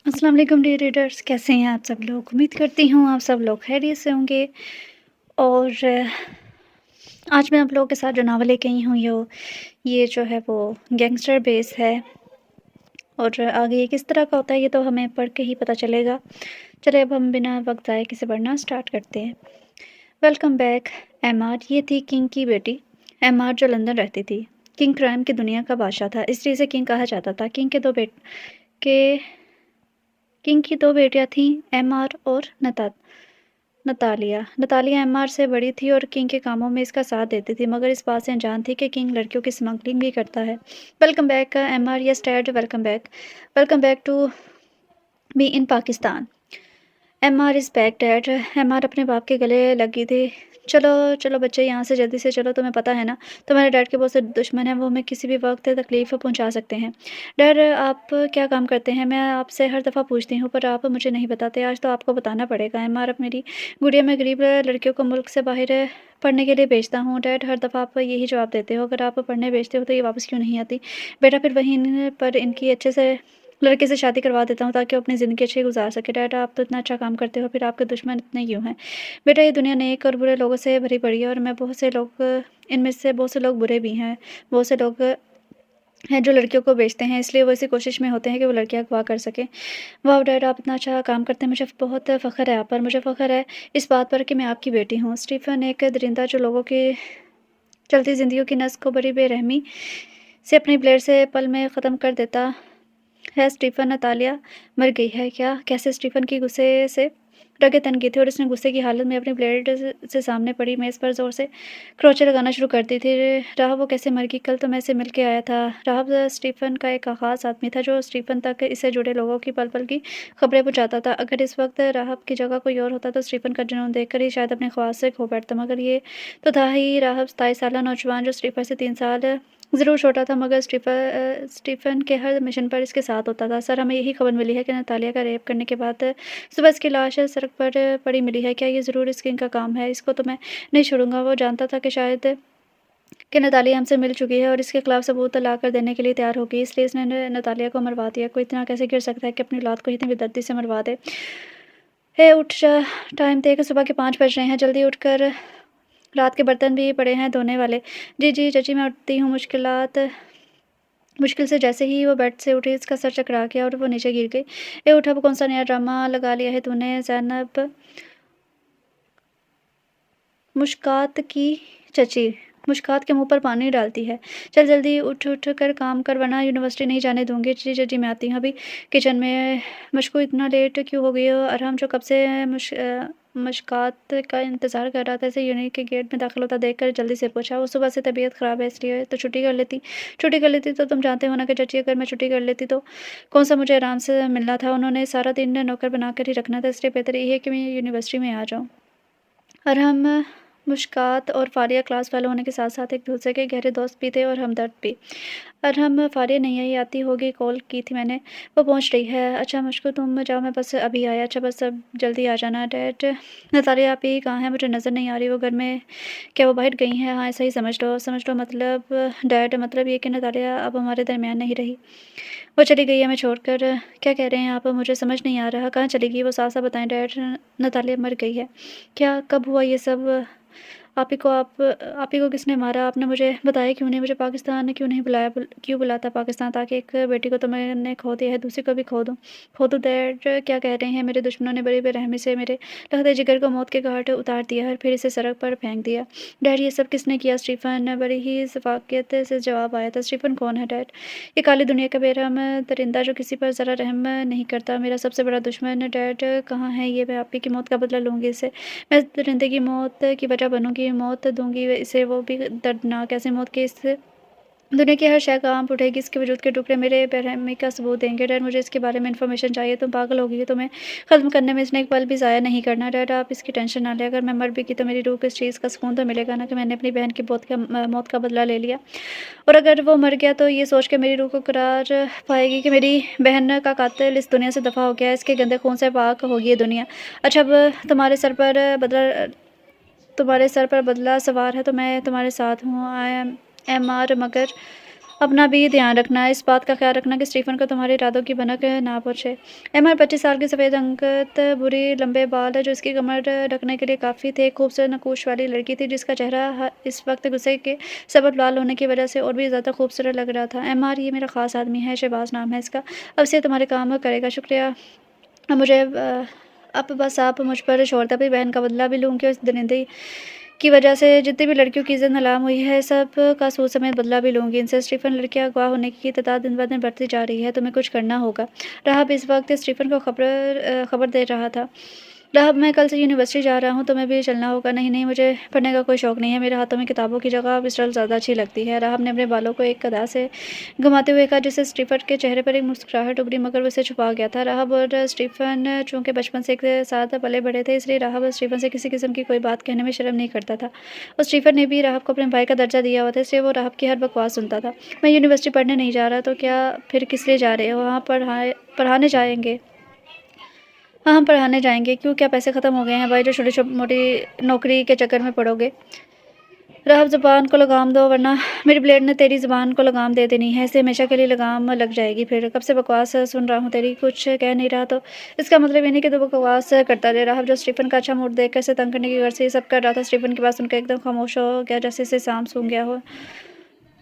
अस्सलाम वालेकुम dear readers, कैसे हैं आप सब लोग। उम्मीद करती हूँ आप सब लोग खैरियत से होंगे। और आज मैं आप लोगों के साथ जो नावल लेके आई हूँ ये जो है वो गैंगस्टर बेस है। और आगे ये किस तरह का होता है ये तो हमें पढ़ के ही पता चलेगा। चले अब हम बिना वक्त ज़ाये किसे पढ़ना स्टार्ट करते हैं। Welcome back. एम आर ये थी किंग की बेटी। एम आर जो लंदन रहती थी। किंग क्राइम की दुनिया का बादशाह था, इसलिए इसे किंग कहा जाता था। के किंग की दो बेटियां थीं, एम आर और नतालिया। नतालिया एम आर से बड़ी थी और किंग के कामों में इसका साथ देती थी, मगर इस बात से अनजान थी कि किंग लड़कियों की स्मगलिंग भी करता है। Welcome back M R. Yes dad, welcome back. Welcome back to be in Pakistan. M R is back dad. M R अपने बाप के गले लगी थी। चलो चलो बच्चे, यहाँ से जल्दी से चलो। तुम्हें पता है ना, तुम्हारे डैड के बहुत से दुश्मन हैं, वो हमें किसी भी वक्त तकलीफ़ पहुँचा सकते हैं। डैड, आप क्या काम करते हैं? मैं आपसे हर दफ़ा पूछती हूँ, पर आप मुझे नहीं बताते। आज तो आपको बताना पड़ेगा। एम आर, अब मेरी गुड़िया, मैं गरीब लड़कियों को मुल्क से बाहर पढ़ने के लिए भेजता हूँ। डैड, हर दफ़ा आप यही जवाब देते हो। अगर आप पढ़ने भेजते हो तो ये वापस क्यों नहीं आती? बेटा, फिर वहीं पर इनकी अच्छे से लड़के से शादी करवा देता हूँ, ताकि वो अपनी ज़िंदगी अच्छी गुजार सके। डैड, आप तो इतना अच्छा काम करते हो, फिर आपके दुश्मन इतने क्यों हैं? बेटा, ये दुनिया नेक और बुरे लोगों से भरी पड़ी है, और इनमें से बहुत से लोग बुरे भी हैं। बहुत से लोग हैं जो लड़कियों को बेचते हैं, इसलिए वो इसी कोशिश में होते हैं कि वो लड़कियां अगवा कर सकें। वाह डैड, आप इतना अच्छा काम करते हैं। मुझे बहुत फ़ख्र है आप पर। मुझे फ़ख्र है इस बात पर कि मैं आपकी बेटी हूँ। स्टीफ़न एक दरिंदा जो लोगों की चलती ज़िंदगियों की नस्ल को बड़ी बेरहमी से अपनी ब्लेड से पल में ख़त्म कर देता है। स्टीफ़न, नतालिया मर गई है क्या? कैसे? स्टीफ़न की गुस्से से रगें तन गई थी, और उसने गुस्से की हालत में अपनी ब्लेड से सामने पड़ी मेज़ पर ज़ोर से खरोंचे लगाना शुरू कर दी थी। राहब, वो कैसे मर गई? कल तो मैं इसे मिल के आया था। राहब स्टीफ़न का एक ख़ास आदमी था, जो स्टीफ़न तक इससे जुड़े लोगों की पल-पल की खबरें पहुँचाता था। अगर इस वक्त राहब की जगह कोई और होता तो स्टीफ़न का जुनून देखकर ही शायद अपने ख्वाब से खो बैठता, मगर ये तो था ही राहब, 27 साला नौजवान, जो स्टीफ़न से 3 साल ज़रूर छोटा था, मगर स्टीफ़न के हर मिशन पर इसके साथ होता था। सर, हमें यही खबर मिली है कि नतालिया का रेप करने के बाद सुबह इसकी लाश सड़क पर पड़ी मिली है। क्या ये ज़रूर इस किंग का काम है? इसको तो मैं नहीं छोड़ूंगा। वो जानता था कि शायद कि नतालिया हमसे मिल चुकी है और इसके खिलाफ सबूत लाकर देने के लिए तैयार होगी, इसलिए इसने नतालिया को मरवा दिया। कोई इतना कैसे गिर सकता है कि अपनी औलाद को इतनी बेदर्दी से मरवा दे? हे उठ जा, टाइम देख, सुबह के 5 बज रहे हैं। जल्दी उठकर, रात के बर्तन भी पड़े हैं धोने वाले। जी जी चाची, मैं उठती हूँ। मुश्किल से जैसे ही वो बेड से उठी, इसका सर चकरा गया और वो नीचे गिर गई। ए उठा, वो कौन सा नया ड्रामा लगा लिया है तूने? ज़ैनब मुश्कात की चची मुश्कात के मुंह पर पानी डालती है। चल जल्दी उठ उठ कर काम कर, वरना यूनिवर्सिटी नहीं जाने दूंगी। जी जी मैं आती हूँ अभी। किचन में मुझको इतना लेट क्यों हो गई हो? अरहम, जो कब से मुश्कात का इंतज़ार कर रहा था, इसे यूनि के गेट में दाखिल होता देखकर जल्दी से पूछा। वो सुबह से तबीयत ख़राब है, इसलिए तो छुट्टी कर लेती तो तुम जानते हो ना कि चाची, अगर मैं छुट्टी कर लेती तो कौन सा मुझे आराम से मिलना था। उन्होंने सारा दिन नौकर बनाकर ही रखना था, इसलिए बेहतर ये है कि मैं यूनिवर्सिटी में आ जाऊँ। अरहम, मुश्कात और फ़ारिया क्लास फेलो होने के साथ-साथ एक दूसरे के गहरे दोस्त भी थे और हमदर्द भी। अरहम, फ़ारिया नहीं आई, आती होगी, कॉल की थी मैंने, वो पहुंच रही है। अच्छा मुश्को, तुम जाओ, मैं बस अभी आया। अच्छा बस अब जल्दी आ जाना। डैड, नतालिया आप ही कहाँ हैं? मुझे नज़र नहीं आ रही। वो घर में? क्या वो बाहर गई हैं? हाँ, ऐसा ही समझ लो। मतलब डैड, मतलब ये कि नतालिया अब हमारे दरमियान नहीं रही, वो चली गई है हमें छोड़कर। क्या कह रहे हैं आप? मुझे समझ नहीं आ रहा। कहाँ चली गई वो? साफ-साफ बताएं डैड। नतालिया मर गई है। क्या? कब हुआ ये सब? आप ही को किसने मारा? आपने मुझे बताया क्यों नहीं? मुझे पाकिस्तान ने क्यों नहीं बुलाया? क्यों बुलाता पाकिस्तान, ताकि एक बेटी को तो मैंने खो दिया है, दूसरी को भी खो दूँ। डैड क्या कह रहे हैं? मेरे दुश्मनों ने बड़ी बेरहमी से मेरे लहदे जिगर को मौत के घाट उतार दिया और फिर इसे सड़क पर फेंक दिया। डैड, ये सब किसने किया? स्टीफ़न, बड़ी ही शफ़ाक़ियत से जवाब आया था। स्टीफ़न कौन है डैड? ये काली दुनिया का बेरहम दरिंदा, जो किसी पर ज़रा रहम नहीं करता, मेरा सबसे बड़ा दुश्मन। डैड कहाँ है ये? मैं आप ही की मौत का बदला लूँगी इसे। मैं दरिंदे की मौत की वजह बनूँगी, मौत दूँगी इसे, वो भी दर्दनाक ऐसी मौत कि इस दुनिया की हर शय कांप उठेगी। इसके वजूद के टुकड़े मेरे बेरहमी का सबूत देंगे। डैड, मुझे इसके बारे में इन्फॉर्मेशन चाहिए। तुम पागल हो गई हो? तुम्हें ख़त्म करने में इसने एक पल भी ज़ाया नहीं करना। डैड, आप इसकी टेंशन ना लें। अगर मैं मर भी गई तो मेरी रूह को इस चीज़ का सुकून तो मिलेगा ना कि मैंने अपनी बहन की मौत का बदला ले लिया। और अगर वो मर गया तो ये सोच के मेरी रूह को करार पाएगी कि मेरी बहन का कातिल इस दुनिया से दफ़ा हो गया है, इसके गंदे खून से पाक होगी ये दुनिया। अच्छा, अब तुम्हारे सर पर बदला सवार है तो मैं तुम्हारे साथ हूँ। आई एम आर, मगर अपना भी ध्यान रखना, इस बात का ख्याल रखना कि स्टीफ़न को तुम्हारे इरादों की भनक ना पहुँचे। एमा 25 साल की सफ़ेद अंकत बुरी लंबे बाल जो इसकी कमर ढकने के लिए काफ़ी थे, खूबसूरत नकूश वाली लड़की थी जिसका चेहरा इस वक्त गुस्से के सबब लाल होने की वजह से और भी ज़्यादा खूबसूरत लग रहा था। एमआर ये मेरा ख़ास आदमी है, शहबाज नाम है इसका, अब से तुम्हारे काम करेगा, शुक्रिया। अब मुझे अब बस आप मुझ पर छोड़ दें, अपनी बहन का बदला भी लूँगी और इस दरिंदे की वजह से जितनी भी लड़कियों की इज़्ज़त नीलाम हुई है, सब का सूद समेत बदला भी लूँगी इनसे। स्टीफ़न लड़कियाँ अगवा होने की तादाद दिन ब दिन बढ़ती जा रही है, तुम्हें कुछ करना होगा। राहब इस वक्त स्टीफ़न को खबर दे रहा था। राहब, मैं कल से यूनिवर्सिटी जा रहा हूँ, तुम्हें भी चलना होगा। नहीं नहीं, मुझे पढ़ने का कोई शौक़ नहीं है, मेरे हाथों में किताबों की जगह पिस्टल ज़्यादा अच्छी लगती है। राहब ने अपने बालों को एक अदा से घुमाते हुए कहा जिससे स्टीफ़न के चेहरे पर एक मुस्कुराहट उभरी मगर वो उसे छुपा गया था। राहब और स्टीफ़न चूँकि बचपन से एक साथ पले बढ़े थे, इसलिए राहब और स्टीफ़न से किसी किस्म की कोई बात कहने में शर्म नहीं करता था और स्टीफ़न ने भी राहब को अपने भाई का दर्जा दिया हुआ था, इसलिए वो राहब की हर बकवास सुनता था। मैं यूनिवर्सिटी पढ़ने नहीं जा रहा, तो क्या फिर किस लिए जा रहे हो? हाँ, पढ़ाने जाएंगे। हाँ, हम पढ़ाने जाएंगे। क्यों, क्या पैसे ख़त्म हो गए हैं भाई जो छोटी मोटी नौकरी के चक्कर में पड़ोगे? राहब, ज़ुबान को लगाम दो वरना मेरी ब्लेड ने तेरी ज़ुबान को लगाम दे देनी है, इससे हमेशा के लिए लगाम लग जाएगी। फिर कब से बकवास सुन रहा हूँ तेरी, कुछ कह नहीं रहा तो इसका मतलब ये नहीं कि तू बकवास करता रहे। राहब जो स्टीफ़न का अच्छा मूड देख कर इसे तंग करने की गर्ज से ये सब कर रहा था, स्टीफ़न की बात सुनकर एकदम खामोश हो गया जैसे इसे सांप सूंघ गया हो।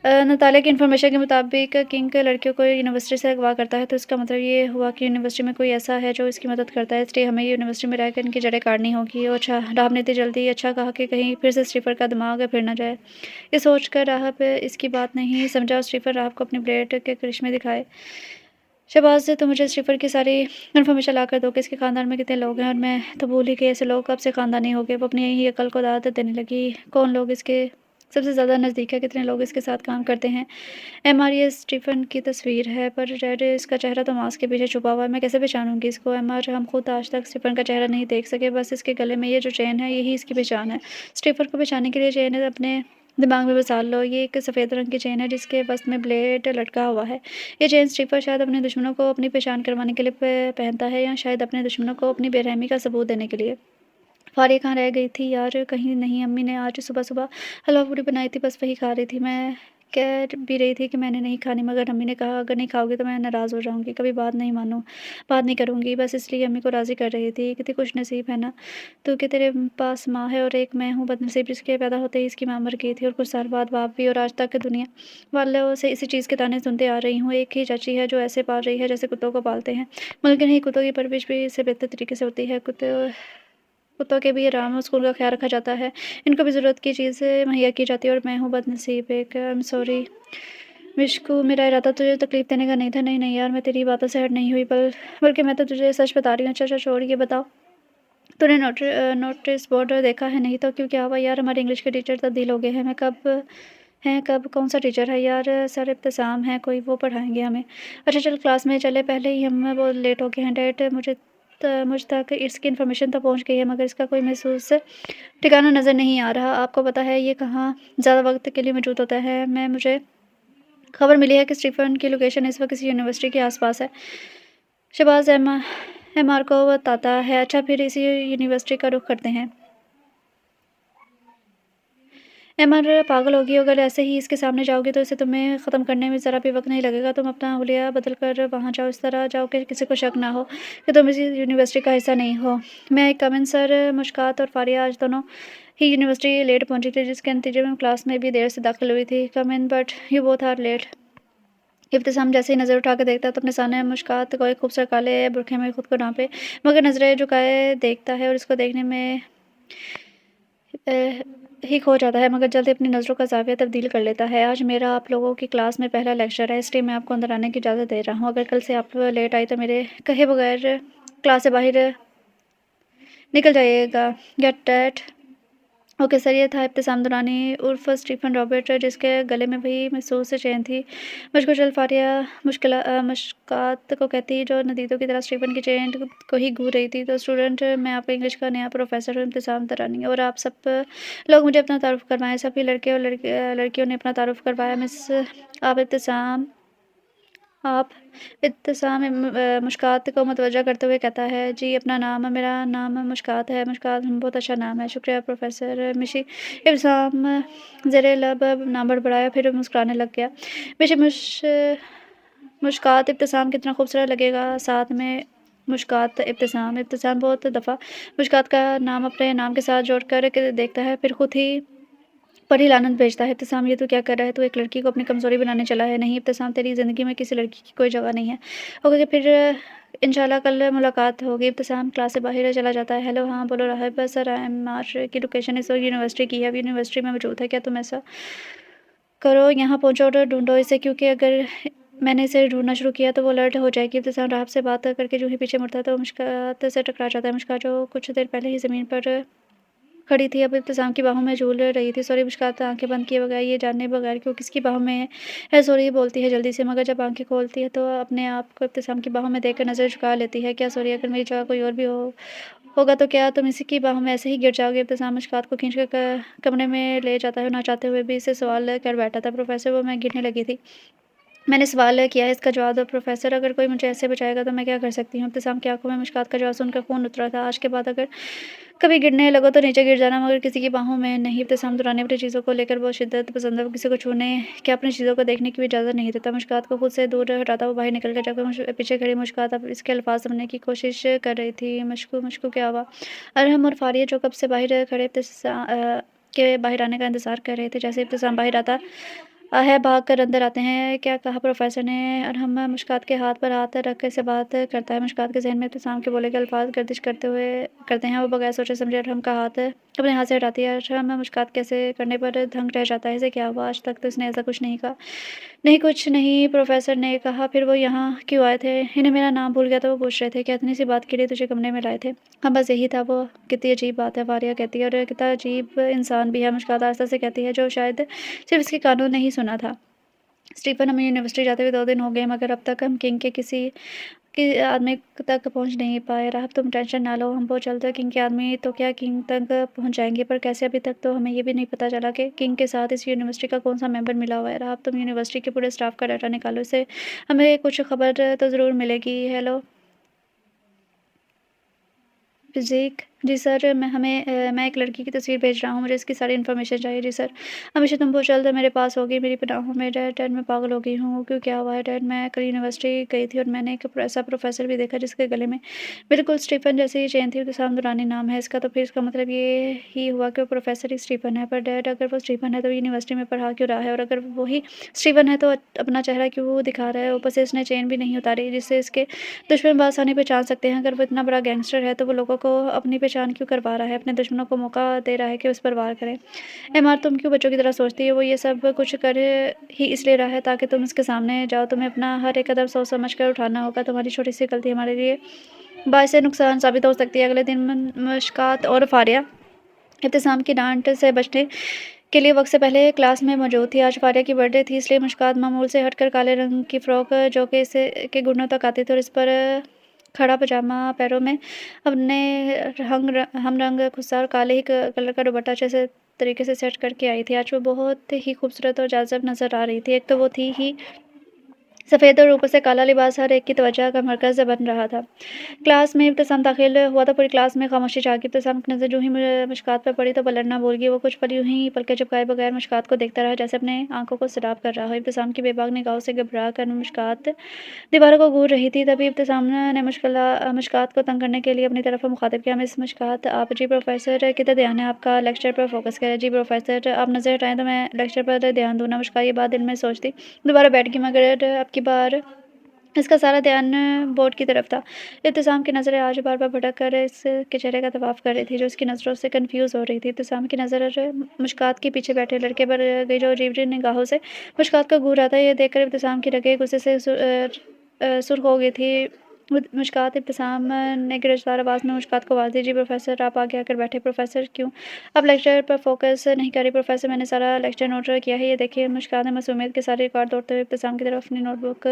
नतालिया की इन्फॉर्मेशन के मुताबिक किंग लड़कियों को यूनिवर्सिटी से अगवा करता है, तो इसका मतलब ये हुआ कि यूनिवर्सिटी में कोई ऐसा है जो इसकी मदद करता है, इसलिए हमें यूनिवर्सिटी में रहकर इनकी जड़ें काटनी होगी। और अच्छा, राहब ने इतनी जल्दी अच्छा कहा कि कहीं फिर से स्टीफ़न का दिमाग फिर ना जाए। ये सोचकर राहब इसकी बात नहीं समझा और स्टीफ़न राहब को अपनी ब्लेड के करिश्मे दिखाए। शहबाज से तो मुझे स्टीफ़न की सारी इन्फॉर्मेशन ला कर दो कि इसके ख़ानदान में कितने लोग हैं, और मैं तो भूल ही गई ऐसे लोग कब से ख़ानदानी हो गए। वो अपनी ही अकल को दाद देने लगी। कौन लोग इसके सबसे ज़्यादा नज़दीक है, कितने लोग इसके साथ काम करते हैं। एमआर ये स्टीफ़न की तस्वीर है, पर रेड इसका चेहरा तो मास्क के पीछे छुपा हुआ है, मैं कैसे पहचानूंगी इसको। एमआर, हम खुद आज तक स्टीफ़न का चेहरा नहीं देख सके, बस इसके गले में ये जो चेन है यही इसकी पहचान है। स्टीफ़न को पहचानने के लिए चेन अपने दिमाग में बसा लो, ये एक सफ़ेद रंग की चेन है जिसके वस्त में ब्लेड लटका हुआ है। ये चेन स्टीफ़न शायद अपने दुश्मनों को अपनी पहचान करवाने के लिए पहनता है, या शायद अपने दुश्मनों को अपनी बेरहमी का सबूत देने के लिए। फारिया कहाँ रह गई थी यार? कहीं नहीं, अम्मी ने आज सुबह-सुबह हलवा पूड़ी बनाई थी, बस वही खा रही थी। मैं कह भी रही थी कि मैंने नहीं खानी, मगर अम्मी ने कहा अगर नहीं खाओगी तो मैं नाराज़ हो जाऊँगी, कभी बात नहीं करूँगी, बस इसलिए अम्मी को राज़ी कर रही थी। कितनी खुशनसीब है ना तू कि तेरे पास माँ है और एक मैं हूँ बदनसीब जिसके पैदा होते ही इसकी माँ मर गई थी और कुछ साल बाद बाप भी, और आज तक दुनिया वालों से इसी चीज़ के ताने सुनते आ रही हूँ। एक ही चाची है जो ऐसे पाल रही है जैसे कुत्तों को पालते हैं, बल्कि नहीं, कुत्तों की परवरिश भी इससे बेहतर तरीके से होती है। कुत्तों के भी आराम और सुकून का ख्याल रखा जाता है, इनको भी ज़रूरत की चीज़ें मुहैया की जाती है, और मैं हूँ बदनसीब एक। आई एम सॉरी मिशकू, मेरा इरादा तुझे तकलीफ़ देने का नहीं था। नहीं नहीं यार, मैं तेरी बातों से हर्ट नहीं हुई, बल्कि मैं तो तुझे सच बता रही हूँ। अच्छा अच्छा छोड़, ये बताओ तूने नोटिस बोर्ड देखा है? नहीं तो क्यों, क्या हुआ यार? हमारे इंग्लिश के टीचर तब्दील हो गए हैं। मैं कब कौन सा टीचर है यार? सर इब्तिसाम है कोई, वो पढ़ाएंगे हमें। अच्छा चल क्लास में चले, पहले ही हम बहुत लेट हो गए हैं। डैड, मुझ तक इसकी इन्फॉर्मेशन तो पहुंच गई है, मगर इसका कोई महसूस ठिकाना नज़र नहीं आ रहा। आपको पता है ये कहाँ ज़्यादा वक्त के लिए मौजूद होता है? मुझे खबर मिली है कि स्टीफ़न की लोकेशन इस वक्त किसी यूनिवर्सिटी के आसपास है। शहबाज एमआर को बताता है। अच्छा, फिर इसी यूनिवर्सिटी का रुख करते हैं। एमआर, पागल होगी, अगर ऐसे ही इसके सामने जाओगी तो इसे तुम्हें ख़त्म करने में ज़रा भी वक्त नहीं लगेगा। तुम अपना हुलिया बदल कर वहाँ जाओ, इस तरह जाओ कि किसी को शक ना हो कि तुम इस यूनिवर्सिटी का हिस्सा नहीं हो। मैं कम इन सर, मुश्कात और फारिया आज दोनों ही यूनिवर्सिटी लेट पहुँची थी, जिसके नतीजे में क्लास में भी देर से दाखिल हुई थी। Come in, but you both are late. Ibtisam जैसे ही नज़र उठा कर देखता तो अपने सामने मुश्कात को एक खूबसूरत काले बुरखे में खुद को ढांपे मगर नज़रें झुकाए देखता है, और इसको देखने में ही खो जाता है, मगर जल्दी अपनी नज़रों का ज़ाविया तब्दील कर लेता है। आज मेरा आप लोगों की क्लास में पहला लेक्चर है, इसलिए मैं आपको अंदर आने की इजाज़त दे रहा हूँ। अगर कल से आप लेट आई तो मेरे कहे बगैर क्लास से बाहर निकल जाइएगा। Gate that. ओके सर, ये था इब्तिसाम दुरानी उर्फ स्टीफ़न रॉबर्ट, जिसके गले में वही महसूस चैन थी। मुझको चल फारिया मुश्कात को कहती जो नदीदों की तरह स्टीफ़न की चेन को ही घूर रही थी। तो स्टूडेंट, मैं आपका इंग्लिश का नया प्रोफेसर हूँ इब्तिसाम दुरानी, और आप सब लोग मुझे अपना तारुफ़ करवाएं। सभी लड़के और लड़कियों ने अपना तारुफ़ करवाया। मिस, आप इब्तिसाम آپ؟ ابتسام مشکات کو متوجہ کرتے ہوئے کہتا ہے، جی اپنا نام؟ میرا نام مشکات ہے۔ مشکات: بہت اچھا نام ہے، شکریہ پروفیسر مشی۔ ابتسام زیر لب نام بڑبڑایا، پھر مسکرانے لگ گیا۔ مشی مشکات: ابتسام کتنا خوبصورت لگے گا ساتھ میں مشکات ابتسام۔ ابتسام بہت دفعہ مشکات کا نام اپنے نام کے ساتھ جوڑ کر دیکھتا ہے، پھر خود ہی پر ہی لعنت بھیجتا ہے۔ ابتسام: یہ تو کیا کر رہا ہے؟ تو ایک لڑکی کو اپنی کمزوری بنانے چلا ہے۔ نہیں ابتسام، تیری زندگی میں کسی لڑکی کی کوئی جگہ نہیں ہے۔ اوکے پھر انشاءاللہ کل ملاقات ہوگی۔ ابتسام کلاس سے باہر چلا جاتا ہے۔ ہیلو، ہاں بولو راہب سر، ایم آر کی لوکیشن اس وقت یونیورسٹی کی ہے۔ اب یونیورسٹی میں موجود ہے، کیا تم ایسا کرو یہاں پہنچو اور ڈھونڈو اسے، کیونکہ اگر میں نے اسے ڈھونڈنا شروع کیا تو وہ الرٹ ہو جائے گی۔ ابتسام راہب سے بات کر کے جو ہی پیچھے مڑتا ہے تو مشکات سے ٹکرا جاتا ہے۔ مشکات جو کچھ دیر پہلے ہی زمین پر کھڑی تھی اب ابتسام کی باہوں میں جھول رہی تھی۔ سوری مشکات آنکھیں بند کیے بغیر، یہ جاننے بغیر کہ وہ کس کی باہوں میں ہے، سوری بولتی ہے جلدی سے، مگر جب آنکھیں کھولتی ہے تو اپنے آپ کو ابتسام کی باہوں میں دیکھ کر نظر جھکا لیتی ہے۔ کیا سوری، اگر میری جگہ کوئی اور بھی ہوگا تو کیا تم اسی کی باہوں میں ایسے ہی گر جاؤ گے؟ ابتسام مشکات کو کھینچ کر کمرے میں لے جاتا ہے، نہ چاہتے ہوئے بھی اسے سوال کر بیٹھا تھا۔ پروفیسر، وہ میں گرنے لگی تھی، میں نے سوال کیا ہے، اس کا جواب دو۔ پروفیسر، اگر کوئی مجھے ایسے بچائے گا تو میں کیا کر سکتی ہوں؟ ابتسام کی آنکھوں میں مشکات کا جواب سن کر خون اترا تھا۔ آج کے بعد اگر کبھی گرنے لگو تو نیچے گر جانا، مگر کسی کی باہوں میں نہیں۔ ابتسام دورانی اپنی چیزوں کو لے کر بہت شدت پسند ہے، وہ کسی کو چھونے کیا اپنی چیزوں کو دیکھنے کی بھی اجازت نہیں دیتا۔ مشکات کو خود سے دور ہٹاتا وہ باہر نکل گیا، جبکہ پیچھے کھڑی مشکات اب اس کے الفاظ سمجھنے کی کوشش کر رہی تھی۔ مشکو کیا ہوا؟ ارحم اور فاریہ جو کب سے باہر کھڑے ابتسام کے باہر آنے کا انتظار کر رہے تھے، جیسے ابتسام باہر آتا ہے بھاگ کر اندر آتے ہیں۔ کیا کہا پروفیسر نے؟ ارحم مشکات کے ہاتھ پر ہاتھ رکھ کر سے بات کرتا ہے۔ مشکات کے ذہن میں ابتسام کے بولے کے الفاظ گردش کرتے ہیں، وہ بغیر سوچے سمجھے ارحم کا ہاتھ اپنے ہاتھ سے ہٹاتی ہے۔ ارحم مشکات کیسے کرنے پر دھنگ رہ جاتا ہے، اسے کیا ہوا؟ آج تک تو اس نے ایسا کچھ نہیں کہا۔ نہیں کچھ نہیں، پروفیسر نے کہا۔ پھر وہ یہاں کیوں آئے تھے؟ انہیں میرا نام بھول گیا تو وہ پوچھ رہے تھے، کیا اتنی سی بات کے لیے تجھے کمرے میں لائے تھے؟ ہاں بس یہی تھا۔ وہ کتنی عجیب بات ہے، فاریہ کہتی ہے، اور کتنا عجیب انسان بھی ہے، مشکات آہستہ سے کہتی ہے، جو شاید صرف اس کے کانوں نے ہی سنا تھا۔ اسٹیفن، ہمیں یونیورسٹی جاتے ہوئے 2 دن ہو گئے، مگر اب تک ہم کنگ کے کسی آدمی تک پہنچ نہیں پائے۔ راہب تم ٹینشن نہ لو، ہم بہت جلد کنگ کے آدمی تو کیا کنگ تک پہنچ جائیں گے، پر کیسے؟ ابھی تک تو ہمیں یہ بھی نہیں پتہ چلا کہ کنگ کے ساتھ اس یونیورسٹی کا کون سا ممبر ملا ہوا ہے۔ راہب تم یونیورسٹی کے پورے اسٹاف کا ڈیٹا نکالو، اس سے ہمیں کچھ خبر تو ضرور ملے گی۔ ہیلو فزیک، جی سر، میں ایک لڑکی کی تصویر بھیج رہا ہوں، مجھے اس کی ساری انفارمیشن چاہیے۔ جی سر، ہمیشہ تم بہت جلد میرے پاس ہوگی، میری پناہوں میں۔ ڈیڈ میں پاگل ہو گئی ہوں، کیوں کیا ہوا ہے ڈیڈ؟ میں کل یونیورسٹی گئی تھی اور میں نے ایک ایسا پروفیسر بھی دیکھا جس کے گلے میں بالکل اسٹیفن جیسی ہی چین تھی۔ ابتسام دورانی نام ہے اس کا، تو پھر اس کا مطلب یہ ہی ہوا کہ وہ پروفیسر ہی اسٹیفن ہے۔ پر ڈیڈ، اگر وہ اسٹیفن ہے تو وہ یونیورسٹی میں پڑھا کیوں رہا ہے؟ اور اگر وہی اسٹیفن ہے تو اپنا چہرہ کیوں دکھا رہا ہے؟ اوپر سے اس نے چین بھی نہیں اتاری جس سے اس کے دشمن بآسانی پہچان سکتے ہیں۔ اگر وہ اتنا بڑا گینگسٹر ہے تو وہ لوگوں کو اپنی پہچان کیوں کروا رہا ہے، اپنے دشمنوں کو موقع دے رہا ہے کہ اس پر وار کریں؟ ایم آر، تم کیوں بچوں کی طرح سوچتی ہے؟ وہ یہ سب کچھ کر ہی اس لیے رہا ہے تاکہ تم اس کے سامنے جاؤ۔ تمہیں اپنا ہر ایک قدم سوچ سمجھ کر اٹھانا ہوگا، تمہاری چھوٹی سی غلطی ہمارے لیے باعث نقصان ثابت ہو سکتی ہے۔ اگلے دن مشکات اور فاریہ ابتسام کی ڈانٹ سے بچنے کے لیے وقت سے پہلے کلاس میں موجود تھی۔ آج فاریہ کی برتھ ڈے تھی، اس لیے مشکات معمول سے ہٹ کر کالے رنگ کی فراک جو کہ اسے کے گھٹنوں تک آتی تھی اور اس پر کھڑا پاجامہ، پیروں میں اپنے ہم رنگ خصا اور کالے ہی کلر کا دوپٹہ اچھے طریقے سے سیٹ کر کے آئی تھی۔ آج وہ بہت ہی خوبصورت اور جاذب نظر آ رہی تھی۔ ایک تو وہ تھی ہی سفید اور اوپر سے کالا لباس ہر ایک کی توجہ کا مرکز بن رہا تھا۔ کلاس میں ابتسام داخل ہوا تو پوری کلاس میں خاموشی چھا گئی۔ ابتسام کی نظر جو ہی مشکات پر پڑی تو پلٹنا بھول گئی، وہ کچھ پل یوں ہی پلکیں جھپکائے بغیر مشکات کو دیکھتا رہا، جیسے اپنے آنکھوں کو سیراب کر رہا ہو۔ ابتسام کی بے باک نگاہوں سے گھبرا کر مشکات دیواروں کو گھور رہی تھی۔ تبھی ابتسام نے مشکات کو تنگ کرنے کے لیے اپنی طرف مخاطب کیا، مس مشکات آپ؟ جی پروفیسر، کدھر دھیان ہے آپ کا؟ لیکچر پر فوکس کریں۔ جی پروفیسر، آپ نظر ہٹائیں تو میں لیکچر پر دھیان دوں نا؟ مشکات یہ بات دل میں سوچتی دوبارہ بیٹھ گئی، مگر اب کی بار اس کا سارا دھیان بورڈ کی طرف تھا۔ ابتسام کی نظریں آج بار بار بھٹک کر اس کے چہرے کا طواف کر رہی تھی جو اس کی نظروں سے کنفیوز ہو رہی تھی۔ ابتسام کی نظر مشکات کے پیچھے بیٹھے لڑکے پر گئی جو عجیب نگاہوں سے مشکات کو گھور رہا تھا۔ یہ دیکھ کر ابتسام کی رگیں غصے سے سرخ ہو گئی تھی۔ مشکات، ابتسام نے گرجدار آواز میں مشکات کو آواز دی، جی پروفیسر، آپ آگے آ کر بیٹھے۔ پروفیسر، کیوں؟ آپ لیکچر پر فوکس نہیں کر رہی؟ پروفیسر، میں نے سارا لیکچر نوٹ کیا ہے، یہ دیکھیے۔ مشکات نے معصومیت کے سارے ریکارڈ توڑتے ہوئے ابتسام کی طرف اپنی نوٹ بک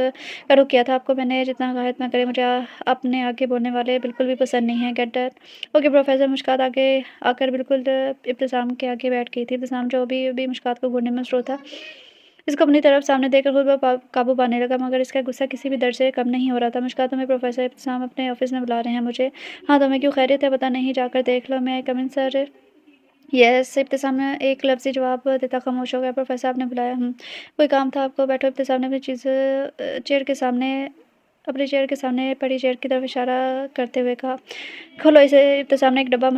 کا رخ کیا تھا۔ آپ کو میں نے جتنا کہا اتنا کریں، مجھے اپنے آگے بولنے والے بالکل بھی پسند نہیں ہیں۔ Get that? Okay professor. Mishkat آگے آ کر بالکل ابتسام کے آگے بیٹھ گئی تھی۔ ابتسام جو ابھی مشکات کو گھورنے میں مصروف تھا اس کو اپنی طرف سامنے دیکھ کر خود پر قابو پانے لگا، مگر اس کا غصہ کسی بھی درجے سے کم نہیں ہو رہا تھا۔ مشکات، تمہیں پروفیسر ابتسام اپنے آفس میں بلا رہے ہیں مجھے۔ ہاں تمہیں کیوں، خیریت ہے؟ پتہ نہیں، جا کر دیکھ لو۔ میں کم ان سر؟ یس، ابتسام نے ایک لفظی جواب دیتا خاموش ہو گیا۔ پروفیسر آپ نے بلایا؟ کوئی کام تھا آپ کو؟ بیٹھو۔ ابتسام نے اپنی چیئر کے سامنے پڑی چیئر کی طرف اشارہ کرتے ہوئے کہا، کھولو اسے۔ ابتسام نے ایک ڈبہ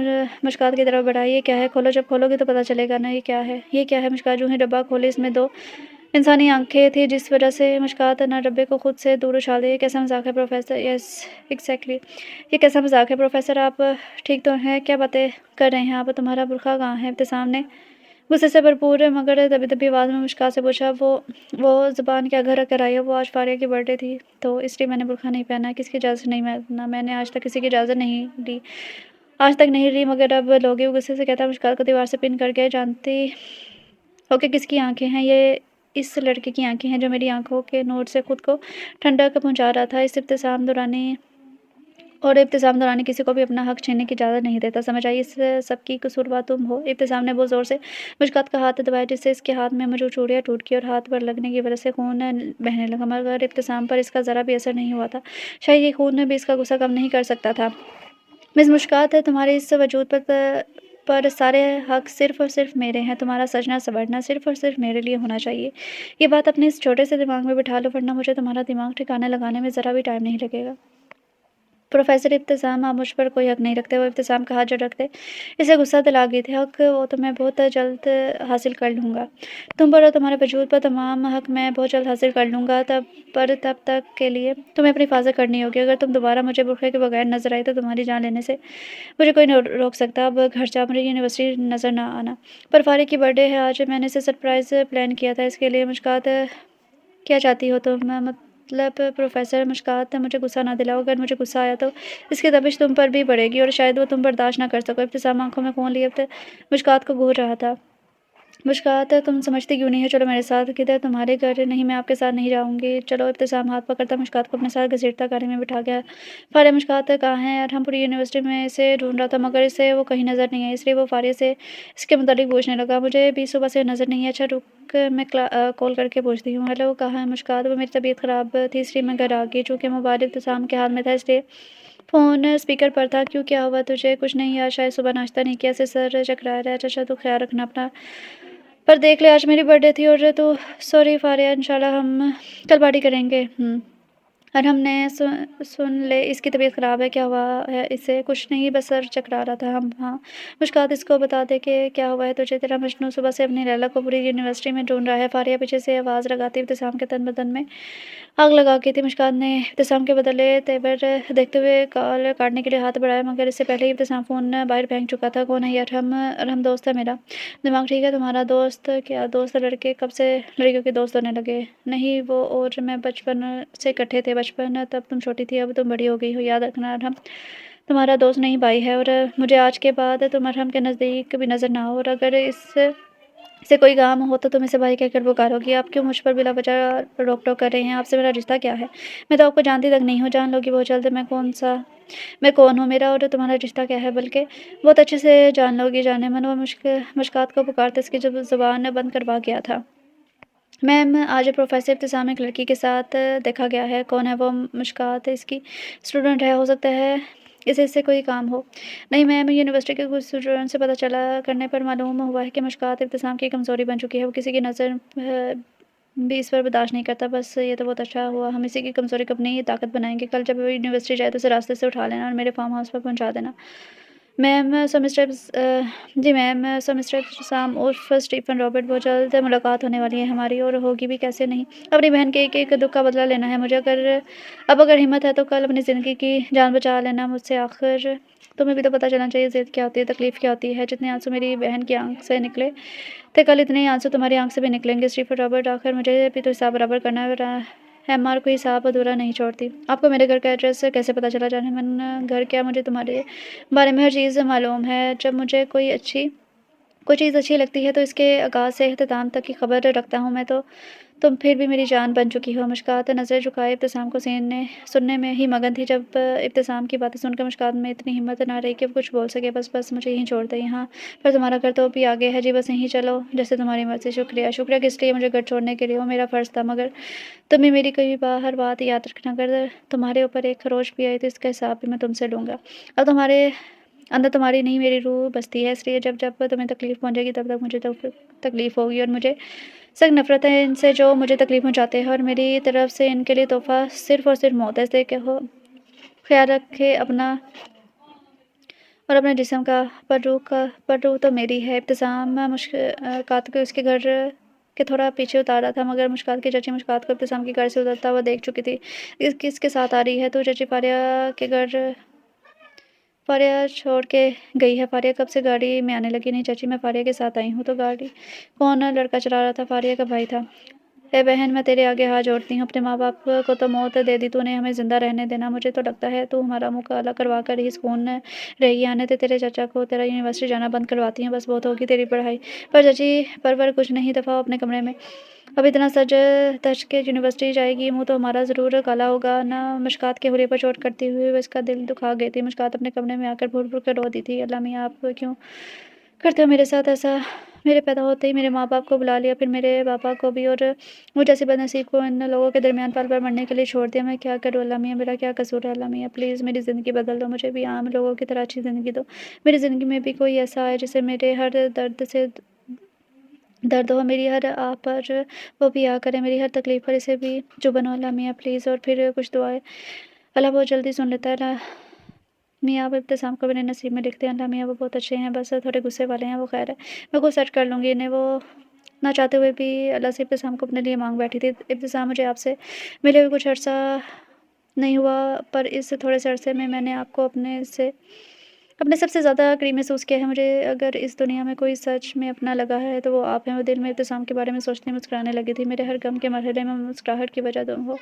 مشکات کی طرف بڑھایا۔ یہ کیا ہے؟ کھولو، جب کھولو گی تو پتہ چلے گا نا یہ کیا ہے۔ یہ کیا ہے؟ مشکات جو ہی ڈبہ کھولی، اس میں دو انسانی آنکھیں تھیں، جس وجہ سے مشکات نے ڈبے کو خود سے دور اچھال دیا۔ یہ کیسا مذاق ہے پروفیسر؟ یس ایگزیکٹلی، یہ کیسا مذاق ہے پروفیسر؟ آپ ٹھیک تو ہیں؟ کیا باتیں کر رہے ہیں آپ؟ تمہارا برقع کہاں ہے؟ ابتسام نے غصے سے بھرپور مگر دبی دبی آواز میں مشکات سے پوچھا۔ وہ زبان کیا گھر کر آئی ہے؟ وہ آج فاریہ کی برتھ ڈے تھی تو اس لیے میں نے برقع نہیں پہنا ہے۔ کس کی اجازت نہیں پہنا؟ میں نے آج تک کسی کی اجازت نہیں لی، آج تک نہیں لی، مگر اب لوگی۔ وہ غصے سے کہتا مشکات کو دیوار سے پن کر گئے۔ جانتی ہو کہ کس کی آنکھیں ہیں؟ یہ اس لڑکے کی آنکھیں ہیں جو میری آنکھوں کے نور سے خود کو ٹھنڈک پہنچا رہا تھا۔ ابتسام دورانی کسی کو بھی اپنا حق چھیننے کی اجازت نہیں دیتا، سمجھ آئی؟ اس سب کی قصوروار تم ہو۔ ابتسام نے بہت زور سے مشکات کا ہاتھ دبایا، جس سے اس کے ہاتھ میں موجود چوڑیاں ٹوٹ گئی اور ہاتھ پر لگنے کی وجہ سے خون بہنے لگا، مگر ابتسام پر اس کا ذرا بھی اثر نہیں ہوا تھا۔ شاید یہ خون بھی اس کا غصہ کم نہیں کر سکتا تھا۔ مس مشکات، تمہارے اس وجود پر سارے حق صرف اور صرف میرے ہیں۔ تمہارا سجنا سنورنا صرف اور صرف میرے لیے ہونا چاہیے۔ یہ بات اپنے اس چھوٹے سے دماغ میں بٹھا لو، ورنہ مجھے تمہارا دماغ ٹھکانے لگانے میں ذرا بھی ٹائم نہیں لگے گا۔ پروفیسر ابتسام، آپ مجھ پر کوئی حق نہیں رکھتے۔ وہ ابتسام کا ہاتھ جھٹک رکھتے اسے غصہ دلا گئی تھی۔ حق وہ تو میں بہت جلد حاصل کر لوں گا، تم پر اور تمہارے وجود پر تمام حق میں بہت جلد حاصل کر لوں گا۔ تب تک کے لیے تمہیں اپنی حفاظت کرنی ہوگی۔ اگر تم دوبارہ مجھے برقعے کے بغیر نظر آئی تو تمہاری جان لینے سے مجھے کوئی نہیں روک سکتا۔ اب گھر جا، مجھے یونیورسٹی نظر نہ آنا۔ پر فاریہ کی برتھ ڈے ہے آج، میں نے اسے سرپرائز پلان کیا تھا اس کے لیے۔ مشکات، کیا چاہتی ہو تم؟ مطلب پروفیسر، مشکات مجھے غصہ نہ دلاؤ، اگر مجھے غصہ آیا تو اس کی تپش تم پر بھی بڑھے گی اور شاید وہ تم برداشت نہ کر سکو۔ ابتسام آنکھوں میں خون لیے مشکات کو گھور رہا تھا۔ مشکات، تم سمجھتی کیوں نہیں ہے؟ چلو میرے ساتھ۔ کدھر؟ تمہارے گھر؟ نہیں، میں آپ کے ساتھ نہیں جاؤں گی۔ چلو۔ ابتسام ہاتھ پکڑتا مشکات کو اپنے ساتھ گھسیٹتا گاڑی میں بٹھا گیا۔ فاریہ، مشکات کہاں ہے؟ اور ہم پوری یونیورسٹی میں اسے ڈھونڈ رہا تھا مگر اسے وہ کہیں نظر نہیں آئی، اس لیے وہ فاریہ سے اس کے متعلق پوچھنے لگا۔ مجھے بھی صبح سے نظر نہیں ہے۔ اچھا رک، میں کال کر کے پوچھتی ہوں۔ ہیلو، کہاں ہے مشکات؟ وہ میری طبیعت خراب تھی اس لیے میں گھر آ گئی۔ چونکہ موبائل ابتسام کے ہاتھ میں تھا اس لیے فون اسپیکر پر تھا۔ کیوں، کیا ہوا تجھے؟ کچھ نہیں یار، شاید صبح ناشتہ نہیں کیا سے سر چکرا رہا ہے۔ اچھا تو خیال رکھنا اپنا۔ پر دیکھ لے، آج میری برتھ ڈے تھی اور تو سوری فاریہ، انشاءاللہ ہم کل پارٹی کریں گے۔ اور ہم نے سن لے اس کی طبیعت خراب ہے، کیا ہوا ہے اسے؟ کچھ نہیں، بس سر چکرا رہا تھا۔ ہاں مشکات، اس کو بتا دے کہ کیا ہوا ہے تجھے؟ تیرا مجنوں صبح سے اپنی لیلا کو پوری یونیورسٹی میں ڈھونڈ رہا ہے۔ فاریہ پیچھے سے آواز لگاتی ابتسام کے تن بدن میں آگ لگا کی تھی۔ مشکات نے ابتسام کے بدلے تیور دیکھتے ہوئے کال کاٹنے کے لیے ہاتھ بڑھایا، مگر اس سے پہلے ہی ابتسام فون باہر پھینک چکا تھا۔ کون ہے یار؟ ہم دوست ہے میرا۔ دماغ ٹھیک ہے تمہارا؟ دوست؟ کیا دوست؟ لڑکے کب سے لڑکیوں کے دوست ہونے لگے؟ نہیں، وہ اور میں بچپن سے اکٹھے تھے۔ بچپن؟ تب تم چھوٹی تھی، اب تم بڑی ہو گئی ہو، یاد رکھنا۔ ارحم تمہارا دوست نہیں، بھائی ہے، اور مجھے آج کے بعد تم ارحم کے نزدیک بھی نظر نہ آؤ، اور اگر اسے کوئی کام ہو تو تم اسے بھائی کہہ کر پکارو گی۔ آپ کیوں مجھ پر بلا وجہ روک ٹوک کر رہے ہیں؟ آپ سے میرا رشتہ کیا ہے؟ میں تو آپ کو جانتی تک نہیں ہوں، جان لوگی بہت جلد۔ میں کون ہوں؟ میرا اور تمہارا رشتہ کیا ہے؟ بلکہ بہت اچھے سے جان لوگی جانے من۔ وہ مشکات کو پکارتے اس کی زبان بند کروا گیا تھا۔ میم، آج پروفیسر ابتسام ایک لڑکی کے ساتھ دیکھا گیا ہے۔ کون ہے وہ؟ مشکات اس کی اسٹوڈنٹ ہے، ہو سکتا ہے اسے اس سے کوئی کام ہو۔ نہیں میم، یونیورسٹی کے کچھ اسٹوڈنٹ سے پتہ کرنے پر معلوم ہوا ہے کہ مشکات ابتسام کی کمزوری بن چکی ہے، وہ کسی کی نظر بھی اس پر برداشت نہیں کرتا۔ بس یہ تو بہت اچھا ہوا، ہم اسی کی کمزوری کو اپنی طاقت بنائیں گے۔ کل جب وہ یونیورسٹی جائے تو اسے راستے سے اٹھا لینا اور میرے فارم ہاؤس پر پہنچا دینا۔ میم جی میم، مسٹر ابتسام عرف اسٹیفن رابرٹ، بہت جلد ملاقات ہونے والی ہے ہماری، اور ہوگی بھی کیسے نہیں۔ اپنی بہن کے ایک دکھ کا بدلہ لینا ہے مجھے، اگر ہمت ہے تو کل اپنی زندگی کی جان بچا لینا مجھ سے۔ آخر تمہیں بھی تو پتہ چلنا چاہیے ضد کیا ہوتی ہے، تکلیف کیا ہوتی ہے۔ جتنے آنسو میری بہن کی آنکھ سے نکلے تھے کل، اتنے ہی آنسو تمہاری آنکھ سے بھی نکلیں گے اسٹیفن رابرٹ۔ آخر مجھے بھی تو حساب برابر کرنا ہے، ایم آر کوئی حساب ادھورا نہیں چھوڑتی۔ آپ کو میرے گھر کا ایڈریس کیسے پتہ چلا؟ جانے من گھر کیا، مجھے تمہارے بارے میں ہر چیز معلوم ہے۔ جب مجھے کوئی چیز اچھی لگتی ہے تو اس کے آغاز سے اختتام تک کی خبر رکھتا ہوں۔ میں تو तुम फिर भी मेरी जान बन चुकी हो। मुस्कात नज़र झुकाए इब्तिसाम को सुनने में ही मगन थी। जब इब्तिसाम की बातें सुनकर मुस्कात में इतनी हिम्मत ना रही कि वो कुछ बोल सके। बस बस मुझे यहीं छोड़ दे, यहाँ पर तुम्हारा घर तो भी आगे है जी, बस यहीं चलो, जैसे तुम्हारी मर्ज़ी। शुक्रिया। शुक्रिया किस लिए? मुझे घर छोड़ने के लिए। वो मेरा फ़र्ज़ था, मगर तुम्हें मेरी कई हर बात याद रखना। अगर तुम्हारे ऊपर एक खरोच भी आई तो इसका हिसाब भी मैं तुमसे लूँगा। अब तुम्हारे अंदर तुम्हारी नहीं मेरी रूह बसती है, इसलिए जब जब तुम्हें तकलीफ़ पहुँचेगी तब तक मुझे तो तकलीफ़ होगी, और मुझे सख्त नफ़रत है इनसे जो मुझे तकलीफ़ पहुँचाते हैं, और मेरी तरफ से इनके लिए तोहफ़ा सिर्फ़ और सिर्फ़ मौत है। इसलिए कहो, ख्याल रखे अपना और अपने जिस्म का। पर रूह तो मेरी है। इब्तिसाम मुस्कात को उसके घर के थोड़ा पीछे उतारा था, मगर मुस्कात की चाची मुस्कात को इब्तिसाम के घर से उतरता हुआ देख चुकी थी। किसके साथ आ रही है? तो चाची फारिया के घर, फारिया छोड़ के गई है। फारिया कब से गाड़ी में आने लगी? नहीं चाची, मैं फारिया के साथ आई हूँ। तो गाड़ी कौन लड़का चला रहा था? फारिया का भाई था। ए बहन, मैं तेरे आगे हाथ जोड़ती हूँ, अपने माँ बाप को तो मौत दे दी तूने, हमें ज़िंदा रहने देना। मुझे तो लगता है तू हमारा मुँह काला करवा कर ही सुकून रहेगी। आने दे तेरे चाचा को, तेरा यूनिवर्सिटी जाना बंद करवाती हूँ, बस बहुत होगी तेरी पढ़ाई। पर चाची, पर कुछ नहीं, दफ़ा अपने कमरे में। अब इतना सज धज के यूनिवर्सिटी जाएगी, मुँह तो हमारा ज़रूर काला होगा ना। मुस्कात के हुलिये पर चोट करती हुई वो इसका दिल दुखा गई थी। मुस्कात अपने कमरे में आकर भूर भूर कर रो दी थी। अल्लाह मियाँ, आप क्यों करते हो मेरे साथ ऐसा? मेरे पैदा होते ही मेरे माँ बाप को बुला लिया, फिर मेरे पापा को भी, और मुझ जैसे बदनसीब को इन लोगों के दरमियान पल पल मरने के लिए छोड़ दिया। मैं क्या करूँ अल्लाह मियाँ? मेरा क्या कसूर है अल्लाह मियाँ? प्लीज़ मेरी ज़िंदगी बदल दो, मुझे भी आम लोगों की तरह अच्छी ज़िंदगी दो। मेरी ज़िंदगी में भी कोई ऐसा आए जिसे मेरे हर दर्द से दर्द हो, मेरी हर आह पर वो भी आ करे, मेरी हर तकलीफ़ पर इसे भी जुबान हो अल्लाह मियाँ प्लीज़। और फिर कुछ दुआएँ अल्लाह बहुत जल्दी सुन लेता है। अल्लाह मियाँ, आप इब्तिसाम को मेरे नसीब में लिखते हैं। अल्लाह मियाँ, वो बहुत अच्छे हैं, बस थोड़े गुस्से वाले हैं, वो खैर है, मैं खुद सेट कर लूँगी इन्हें। वो ना चाहते हुए भी अल्लाह से इब्तिसाम को अपने लिए मांग बैठी थी। इब्तिसाम, मुझे आपसे मिले हुए कुछ अर्सा नहीं हुआ, पर इस थोड़े से अरसे में मैंने आपको अपने सबसे ज़्यादा करीब महसूस किया है। मुझे अगर इस दुनिया में कोई सच में अपना लगा है तो वो आप हैं। वो दिल में इब्तिसाम के बारे में सोचते मुस्कुराने लगी थी। मेरे हर गम के मरहले में मुस्कुराहट की वजह तुम हो।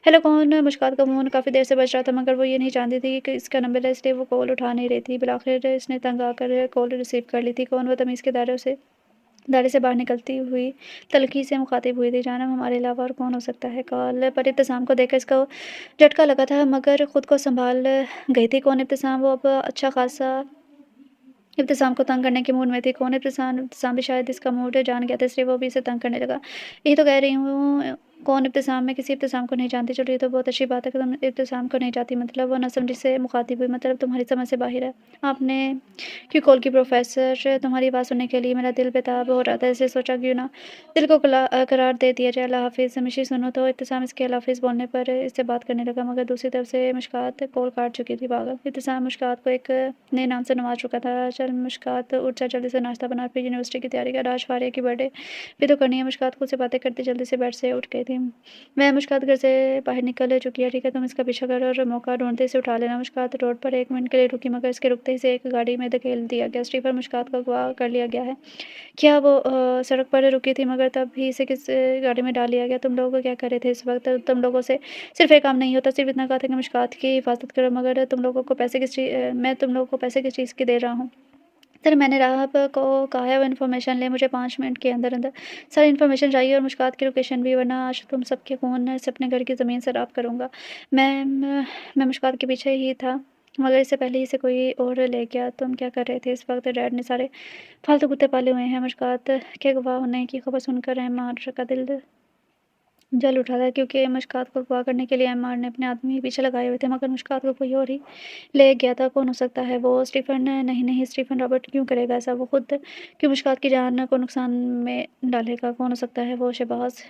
हेलो कौन? मुस्कात का फ़ोन काफ़ी देर से बज रहा था, मगर वो ये नहीं जानती थी कि इसका नंबर है, इसलिए वो कॉल उठा नहीं रही थी। बिलाखिर इसने तंग आकर कॉल रिसीव कर ली थी। कौन? वो तमीज़ के दायरे से बाहर निकलती हुई तल्ख़ी से मुखातिब हुई थी। जानब हमारे अलावा और कौन हो सकता है? कॉल पर इब्तिसाम को देखकर इसको झटका लगा था, मगर खुद को संभाल गई थी। कौन? इब्तिसाम, वो अब अच्छा खासा इब्तिसाम को तंग करने के मूड में थी। कौन? इब्तिसाम, इब्तिसाम भी शायद इसका मूड जान गया था, इसलिए वो भी इसे तंग करने लगा। यही तो कह रही हूँ। कौन? इब्तिसाम, मैं किसी इब्तिसाम को नहीं जानती। चलो ये तो बहुत अच्छी बात है कि तुम इब्तिसाम को नहीं जानती। मतलब वो नसमझी से मुखातिब हुई, मतलब तुम्हारी समझ से बाहर है। आपने क्यों कॉल की? प्रोफेसर, तुम्हारी बात सुनने के लिए मेरा दिल बेताब हो रहा था, इसलिए सोचा क्यों ना दिल को करार दे दिया जाए। अल्लाह हाफ़िज़। मिशी सुनो तो। इब्तिसाम इसके अल्लाह हाफ़िज़ बोलने पर इससे बात करने लगा, मगर दूसरी तरफ से मुस्कात कॉल काट चुकी थी। पागल। इब्तिसाम मुस्कात को एक नए नाम से नवाज चुका था। चल मुस्कात, उठ जा, जल्दी से नाश्ता बना, फिर यूनिवर्सिटी की तैयारी कर। आज फारिया की बर्थडे भी तो करनी है। मुस्कात खुद से बातें करती जल्दी से बेड से उठ गई थी। मैं मुस्कात घर से बाहर निकल चुकी है। ठीक है, तुम इसका पीछा करो और मौका ढूंढते इसे उठा लेना। मुस्कात रोड पर एक मिनट के लिए रुकी, मगर इसके रुकते ही से एक गाड़ी में धकेल दिया गया। स्टीफर, मुस्कात को अगवा कर लिया गया है। क्या? वो सड़क पर रुकी थी, मगर तब भी इसे किस गाड़ी में डाल लिया गया? तुम लोग क्या कर रहे थे इस वक्त? तुम लोगों से सिर्फ एक काम नहीं होता, सिर्फ इतना कहा था कि मुस्कात की हिफाजत करो, मगर तुम लोगों को पैसे मैं तुम लोगों को पैसे किस चीज़ की दे रहा हूँ? सर, मैंने राहब को कहा है वो इन्फॉर्मेशन ले, मुझे 5 मिनट के अंदर अंदर सारी इन्फॉर्मेशन चाहिए, और मुस्कात की लोकेशन भी, वरना आज तुम सबके फ़ोन से अपने घर की ज़मीन सैराब करूँगा। मैं मुस्कात के पीछे ही था, मगर इससे पहले ही इसे कोई और ले गया। तुम क्या कर रहे थे इस वक्त? डैड ने सारे फालतू कुत्ते पाले हुए हैं। मुस्कात के गवाह होने की खबर सुनकर एम्मार का दिल जल उठा था, क्योंकि मुस्कात को अगवा करने के लिए एम्मार ने अपने आदमी पीछे लगाए हुए थे, मगर मुस्कात को कोई और ही ले गया था। कौन हो सकता है वो? स्टीफन? नहीं नहीं, स्टीफन रॉबर्ट क्यों करेगा ऐसा? वो खुद क्यों मुस्कात की जान को नुकसान में डालेगा? कौन हो सकता है वो? शहबाज?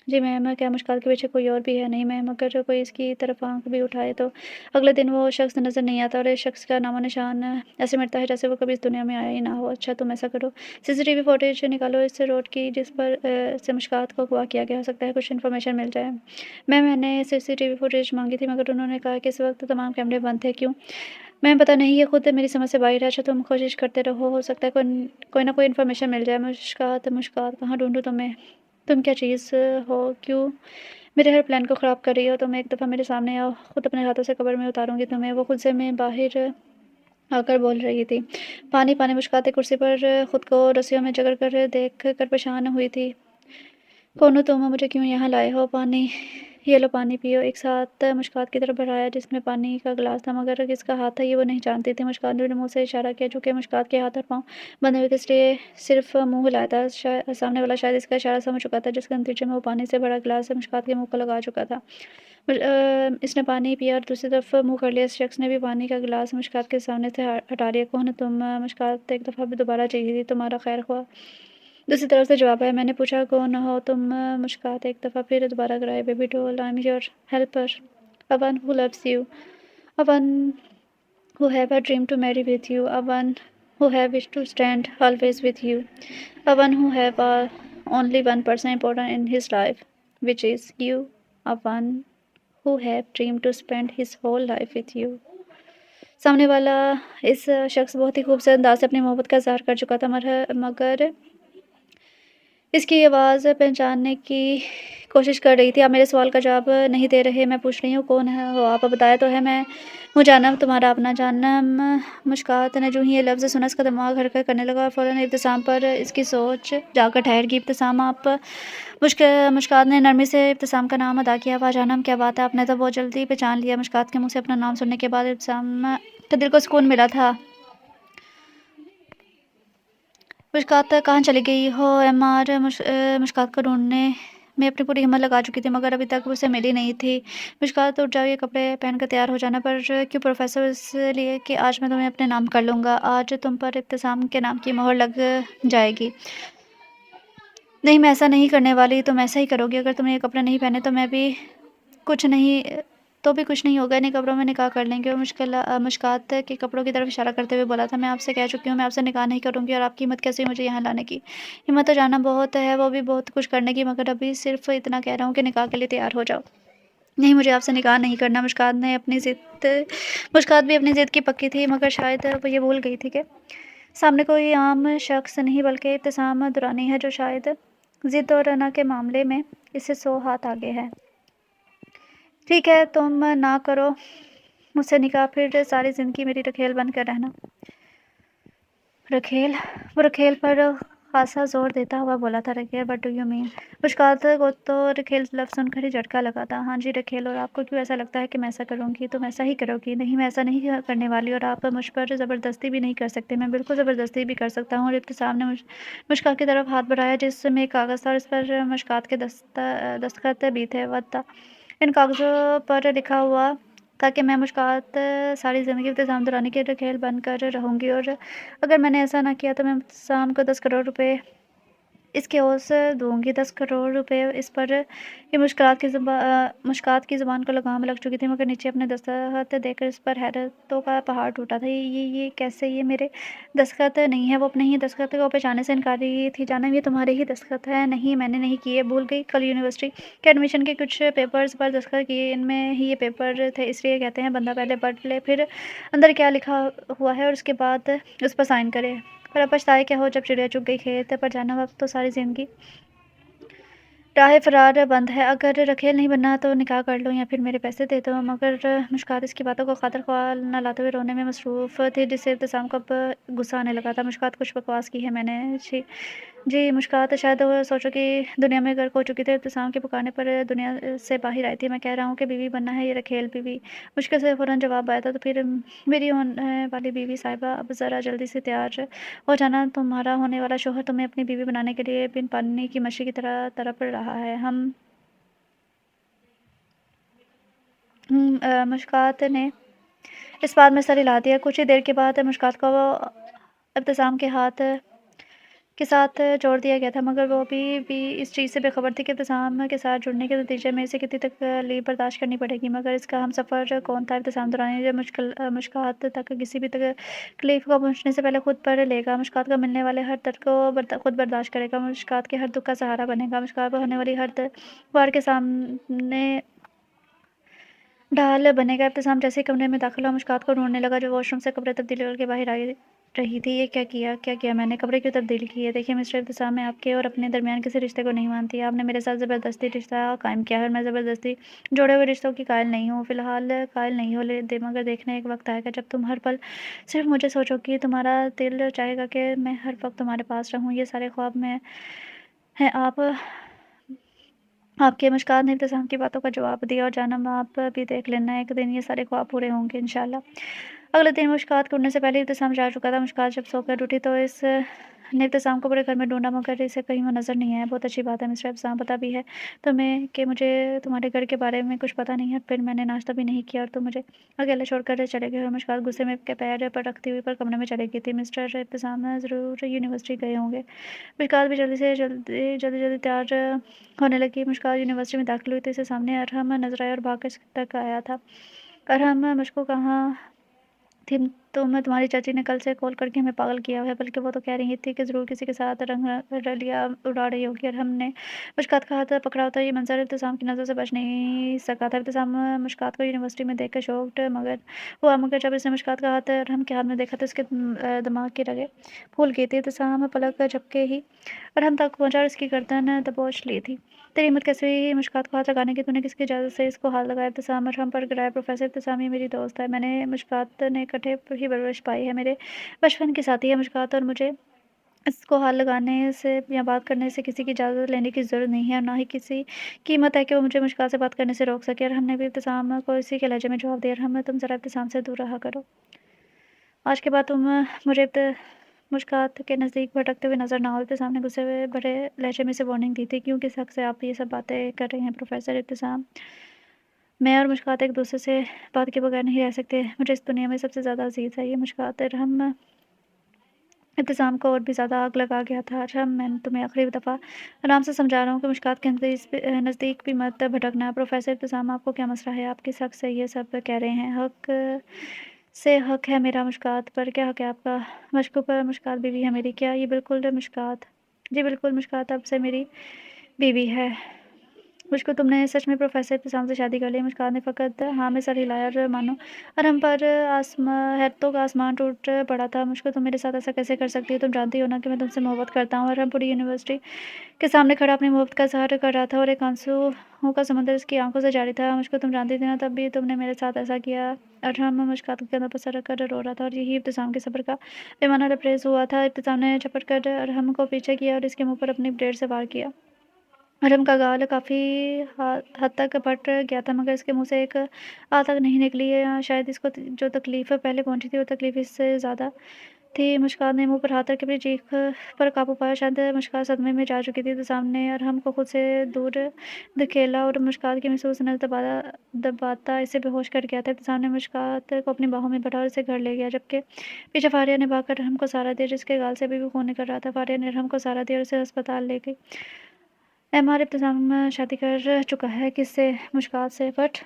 जी मैम। क्या मुस्कात के पीछे कोई और भी है? नहीं मैम, अगर कोई इसकी तरफ आंख भी उठाए तो अगले दिन वो शख्स नज़र नहीं आता, और इस शख्स का नामो निशान ऐसे मिटता है जैसे वो कभी इस दुनिया में आया ही ना हो। अच्छा, तुम ऐसा करो, सीसीटीवी फुटेज निकालो इस रोड की जिस पर से मुस्कात को अगवा किया गया, हो सकता है कुछ इन्फॉर्मेशन मिल जाए। मैंने सीसीटीवी फुटेज मांगी थी, मगर उन्होंने कहा कि इस वक्त तमाम कैमरे बंद थे। क्यों? मैम पता नहीं, ये खुद मेरी समझ से बाहर है। अच्छा, तुम कोशिश करते रहो, हो सकता है कोई ना कोई इन्फॉर्मेशन मिल जाए। मुस्कात, मुस्कात कहाँ ढूंढूं तुम्हें? तुम क्या चीज़ हो? क्यों मेरे हर प्लान को ख़राब कर रही हो? तुम एक दफ़ा मेरे सामने आओ, खुद अपने हाथों से कब्र में उतारूंगी तुम्हें। वो खुद से मैं बाहर आकर बोल रही थी। पानी पानी। मुस्कात कुर्सी पर खुद को रस्सियों में जकड़ कर देख कर परेशान हुई थी। کون ہو تم؟ مجھے کیوں یہاں لائے ہو؟ پانی، یہ لو پانی پیو۔ ایک ساتھ مشکات کی طرف بڑھایا جس میں پانی کا گلاس تھا، مگر کس کا ہاتھ تھا یہ وہ نہیں جانتی تھی۔ مشکات نے منہ سے اشارہ کیا، چونکہ مشکات کے ہاتھ اور پاؤں بندھے ہوئے تھے اس لیے صرف منہ ہلایا تھا۔ سامنے والا شاید اس کا اشارہ سمجھ چکا تھا، جس کے نتیجے میں وہ پانی سے بھرا گلاس مشکات کے منہ کو لگا چکا تھا۔ اس نے پانی پیا اور دوسری طرف منہ کر لیا۔ اس شخص نے بھی پانی کا گلاس مشکات کے سامنے سے ہٹا لیا۔ کون ہو تم؟ مشکات ایک دفعہ بھی دوبارہ چیخی تھی۔ تمہارا خیر خواہ دوسری طرف سے جواب آیا۔ میں نے پوچھا کون ہو تم؟ مشکات ایک دفعہ پھر دوبارہ کرائی۔ بیبی ڈول، I am your helper, a one who loves you, a one who have a dream to marry with you, a one who have wished to stand always with you, a one who have only one person important in his life, which is you, a one who have dreamed to spend his whole life with you۔ سامنے والا اس شخص بہت ہی خوبصورت انداز سے اپنی محبت کا اظہار کر چکا تھا، مگر اس کی آواز پہچاننے کی کوشش کر رہی تھی۔ آپ میرے سوال کا جواب نہیں دے رہے۔ میں پوچھ رہی ہوں کون ہو آپ؟ بتایا تو ہے، میں ہوں جانم، تمہارا اپنا جانم۔ مشکات نے جو ہی یہ لفظ سنا اس کا دماغ حرکت کرنے لگا اور فوراً ابتسام پر اس کی سوچ جا کر ٹھہر گئی۔ ابتسام آپ؟ مشکات نے نرمی سے ابتسام کا نام ادا کیا۔ واہ جانم، کیا بات ہے، آپ نے تو بہت جلدی پہچان لیا۔ مشکات کے منہ سے اپنا نام سننے کے بعد ابتسام کے دل کو سکون ملا تھا۔ مشکات کہاں چلی گئی ہو؟ ایم آر مشکات کو ڈھونڈنے میں اپنی پوری ہمت لگا چکی تھی، مگر ابھی تک اسے ملی نہیں تھی۔ مشکات اٹھ جاؤ، یہ کپڑے پہن کر تیار ہو جانا۔ پر کیوں پروفیسر؟ اس لیے کہ آج میں تمہیں اپنے نام کر لوں گا۔ آج تم پر ابتسام کے نام کی مہر لگ جائے گی۔ نہیں، میں ایسا نہیں کرنے والی۔ تم ایسا ہی کرو گی۔ اگر تم نے یہ کپڑے نہیں پہنے تو کچھ نہیں ہوگا۔ انہیں کپڑوں میں نکاح کر لیں گے۔ اور مشکات کے کپڑوں کی طرف اشارہ کرتے ہوئے بولا تھا، میں آپ سے کہہ چکی ہوں میں آپ سے نکاح نہیں کروں گی، اور آپ کی ہمت کیسے ہوئی مجھے یہاں لانے کی؟ ہمت تو جانا بہت ہے، وہ بھی بہت کچھ کرنے کی، مگر ابھی صرف اتنا کہہ رہا ہوں کہ نکاح کے لیے تیار ہو جاؤ۔ نہیں، مجھے آپ سے نکاح نہیں کرنا۔ مشکات بھی اپنی ضد کی پکی تھی، مگر شاید وہ یہ بھول گئی تھی کہ سامنے کوئی عام شخص نہیں بلکہ ابتسام درانی ہے، جو شاید ضد اور انا کے معاملے میں اس سے 100 ہاتھ آگے ہے۔ ٹھیک ہے، تم نہ کرو مجھ سے نکاح، پھر ساری زندگی میری رکھیل بن کر رہنا۔ رکھیل؟ وہ رکھیل پر خاصا زور دیتا ہوا بولا تھا۔ Rakhel? What do you mean? مشکات کو تو رکھیل لفظ سن کر ہی جھٹکا لگا تھا۔ ہاں جی رکھیل، اور آپ کو کیوں ایسا لگتا ہے کہ میں ایسا کروں گی؟ تم ایسا ہی کرو گی۔ نہیں، میں ایسا نہیں کرنے والی، اور آپ مجھ پر زبردستی بھی نہیں کر سکتے۔ میں بالکل زبردستی بھی کر سکتا ہوں۔ اور ابتسام نے مشکات کی طرف ہاتھ بڑھایا جس میں ایک کاغذ تھا، اور اس پر مشکات کے دستخط بھی تھے۔ وعدہ؟ ان کاغذوں پر لکھا ہوا تھا کہ میں مشکات ساری زندگی ابتسام درانی کی رکھیل بن کر رہوں گی، اور اگر میں نے ایسا نہ کیا تو میں ابتسام کو 10 کروڑ روپے اس کے عوض دوں گی۔ 10 کروڑ روپے؟ اس پر یہ مشکات کی زبان کو لگام لگ چکی تھی، مگر نیچے اپنے دستخط دیکھ کر اس پر حیرتوں کا پہاڑ ٹوٹا تھا۔ یہ کیسے؟ یہ میرے دستخط نہیں ہے۔ وہ اپنے ہی دستخط کو پہچاننے سے انکاری تھی۔ جانم، یہ تمہارے ہی دستخط ہے۔ نہیں، میں نے نہیں کیے، بھول گئی؟ کل یونیورسٹی کے ایڈمیشن کے کچھ پیپرز پر دستخط کیے، ان میں ہی یہ پیپر تھے، اس لیے کہتے ہیں بندہ پہلے پڑھ لے پھر اندر کیا لکھا ہوا ہے اور اس کے بعد اس پر سائن کرے۔ پر اب پچھتائے کیا ہو جب چڑیا چگ گئی کھیت پر؟ جانم، اب تو ساری زندگی راہ فرار بند ہے۔ اگر رکھیل نہیں بننا تو نکاح کر لو یا پھر میرے پیسے دے دو۔ مگر مشکات اس کی باتوں کو خاطر خواہ نہ لاتے ہوئے رونے میں مصروف تھی، جس سے ابتسام کو اب غصہ آنے لگا تھا۔ مشکات، کچھ بکواس کی ہے میں نے؟ جی مشکات شاید وہ سوچو کہ دنیا میں غرق ہو چکی تھی، ابتسام کے پکارنے پر دنیا سے باہر آئی تھی۔ میں کہہ رہا ہوں کہ بیوی بننا ہے، یہ رکھیل بیوی؟ مشکل سے فوراً جواب آیا تھا، تو پھر میری ہونے والی بیوی صاحبہ، اب ذرا جلدی سے تیار ہو جانا، تمہارا ہونے والا شوہر تمہیں اپنی بیوی بنانے کے لیے بن پانی کی مچھلی کی طرح تڑپ رہا ہے۔ مشکات نے اس بات میں سر ہلا دیا۔ کچھ ہی دیر کے بعد مشکات کو ابتسام کے ہاتھ کے ساتھ جوڑ دیا گیا تھا، مگر وہ بھی اس چیز سے بے خبر تھی کہ ابتسام کے ساتھ جڑنے کے نتیجے میں اسے کتنی تکلیف برداشت کرنی پڑے گی۔ مگر اس کا ہم سفر کون تھا؟ ابتسام درانی، جو مشکات تک کسی بھی تکلیف کو پہنچنے سے پہلے خود پر لے گا، مشکات کو ملنے والے ہر درد کو خود برداشت کرے گا، مشکات کے ہر دکھ کا سہارا بنے گا، مشکات پر ہونے والی ہر وار کے سامنے ڈھال بنے گا۔ ابتسام جیسے کمرے میں داخل ہوا مشکات کو ڈھونڈنے لگا، جو واش روم سے کپڑے تبدیل کر کے باہر آئی رہی تھی۔ یہ کیا کیا میں نے؟ کپڑے کیوں تبدیل کیے؟ دیکھیے مسٹر ابتسام، میں آپ کے اور اپنے درمیان کسی رشتے کو نہیں مانتی۔ آپ نے میرے ساتھ زبردستی رشتہ قائم کیا ہے، اور میں زبردستی جوڑے ہوئے رشتوں کی قائل نہیں ہوں۔ فی الحال قائل نہیں ہو، مگر دیکھنا ایک وقت آئے گا جب تم ہر پل صرف مجھے سوچو گی، تمہارا دل چاہے گا کہ میں ہر وقت تمہارے پاس رہوں۔ یہ سارے خواب میں ہیں، آپ आपके मुस्कान ने इब्तिसाम की बातों का जवाब दिया और जानम आप भी देख लेना, एक दिन ये सारे ख्वाब पूरे होंगे इंशाल्लाह। अगले दिन मुस्कात को उठने से पहले इब्तिसाम जा चुका था। मुस्कात जब सोकर उठी तो इस ने इब्तिसाम को पूरे घर में ढूँढा मगर इसे कहीं वो नज़र नहीं आया। बहुत अच्छी बात है मिस्टर इब्तिसाम, पता भी है तुम्हें कि मुझे तुम्हारे घर के बारे में कुछ पता नहीं है। फिर मैंने नाश्ता भी नहीं किया और तुम मुझे अकेला छोड़कर चले गए। और मुस्कात गुस्से में के पैर पर रखती हुई पर कमरे में चली गई थी। मिस्टर इब्तिसाम ज़रूर यूनिवर्सिटी गए होंगे। मुस्कात भी जल्दी तैयार होने लगी। मुस्कात यूनिवर्सिटी में दाखिल हुई तो इसे सामने अरहम नज़र आया और भाग कर तक आया था। अरहम, मुझको कहाँ थी तुम्हारी चाची ने कल से कॉल करके हमें पागल किया है, बल्कि वो तो कह रही थी कि ज़रूर किसी के साथ रंग रलिया उड़ा रही होगी। और हमने मुश्कात का हाथ पकड़ा होता ये मंजर इब्तिसाम की नज़र से बच नहीं सका था। इब्तिसाम मुश्कात को यूनिवर्सिटी में देखकर शॉक्ड मगर जब इसने मुश्कात का हाथ हम के हाथ में देखा तो इसके दिमाग की रगें फूल गई थी। इब्तिसाम पलक झपके ही और हम तक पहुंचा और इसकी गर्दन दबोच ली थी। तेरी हिम्मत कैसे हुई मुश्कात को हाथ लगाने की? तूने किसकी इजाज़त से इसको हाथ लगाया? इब्तिसाम और हम पर गिराया। प्रोफेसर इब्तिसाम ये मेरी दोस्त है, मैंने मुश्कात ने इकट्ठे ही परवरिश पाई है, मेरे बचपन की साथी है मुश्कात, और मुझे इसको हाथ लगाने से या बात करने से किसी की इजाज़त लेने की ज़रूरत नहीं है और ना ही किसी की हिम्मत है कि वो मुझे मुश्कात से बात करने से रोक सके। और हमने भी इब्तिसाम को इसी के लहजे में जवाब दिया, हम तुम ज़रा इब्तिसाम से दूर रहा करो। आज के बाद तुम मुझे मुश्कात के नज़दीक भटकते हुए नज़र ना आओ। इब्तिसाम ने गुस्से हुए भरे लहजे में से वार्निंग दी थी। क्यों, किस हक से आप ये सब बातें कर रहे हैं प्रोफेसर इब्तिसाम? मैं और मुश्कात एक दूसरे से बात के बगैर नहीं रह सकते। मुझे इस दुनिया में सबसे ज़्यादा अजीज़ है ये मुश्कात। हम इब्तिसाम को और भी ज़्यादा आग लगा गया था। अच्छा, मैं तुम्हें आखिरी दफ़ा आराम से समझा रहा हूँ कि मुश्कात के नज़दीक भी मत भटकना। प्रोफेसर इब्तिसाम, आपको क्या मसला है? आप किस हक से ये सब कह रहे हैं? हक से हक है मेरा मुश्कात पर, क्या हक है आपका? मशकूक पर मुश्कात बीवी है मेरी। क्या? ये बिल्कुल मुश्कात, जी बिल्कुल मुश्कात अब से मेरी बीवी है। मुझको तुमने सच में प्रोफेसर इब्तिसाम से शादी कर ली? मुस्कान ने फ़कत हाँ में सर हिलाया और मानो और हम पर हैरतों का आसमान टूट पड़ा था। मुझको तुम मेरे साथ ऐसा कैसे कर सकती हो? तुम जानती हो ना कि मैं तुमसे मोहब्बत करता हूँ। और हम पूरी यूनिवर्सिटी के सामने खड़ा अपनी मोहब्बत का इज़हार कर रहा था और एक आंसुओं का समंदर इसकी आंखों से जारी था। मुझको तुम जानती थी ना, तब भी तुमने मेरे साथ ऐसा किया। और हम मुस्कात के कंधों पर सर रख कर रो रहा था और यही इब्तिसाम के सब्र का पैमाना लबरेज हुआ था। इब्तिसाम ने झपट कर और हमको पीछे किया और इसके मुँह पर अपनी ब्लेड से वार किया। मरहम का गाल काफ़ी हद तक फट गया था मगर इसके मुँह से एक आ तक नहीं निकली है। शायद इसको जो तकलीफ़ पहले पहुंची थी वो तकलीफ़ इससे ज़्यादा थी। मुस्कान ने मुँह पर हाथ रख के अपनी चीख पर काबू पाया। शायद मुस्कान सदमे में जा चुकी थी। तो सामने और हमको खुद से दूर धकेला और मुस्कान की महसूस नस दबाता इसे बेहोश कर गया था। तो सामने मुस्कात को अपनी बाहों में बैठा और इसे घर ले गया, जबकि पीछे फारिया ने भागकर हमको सहारा दिया, जिसके गाल से अभी भी खून निकल रहा था। फारिया ने हमको सहारा दिया और उसे अस्पताल ले गई। एमआर इब्तिसाम शादी कर चुका है किससे? मुश्कात से। बट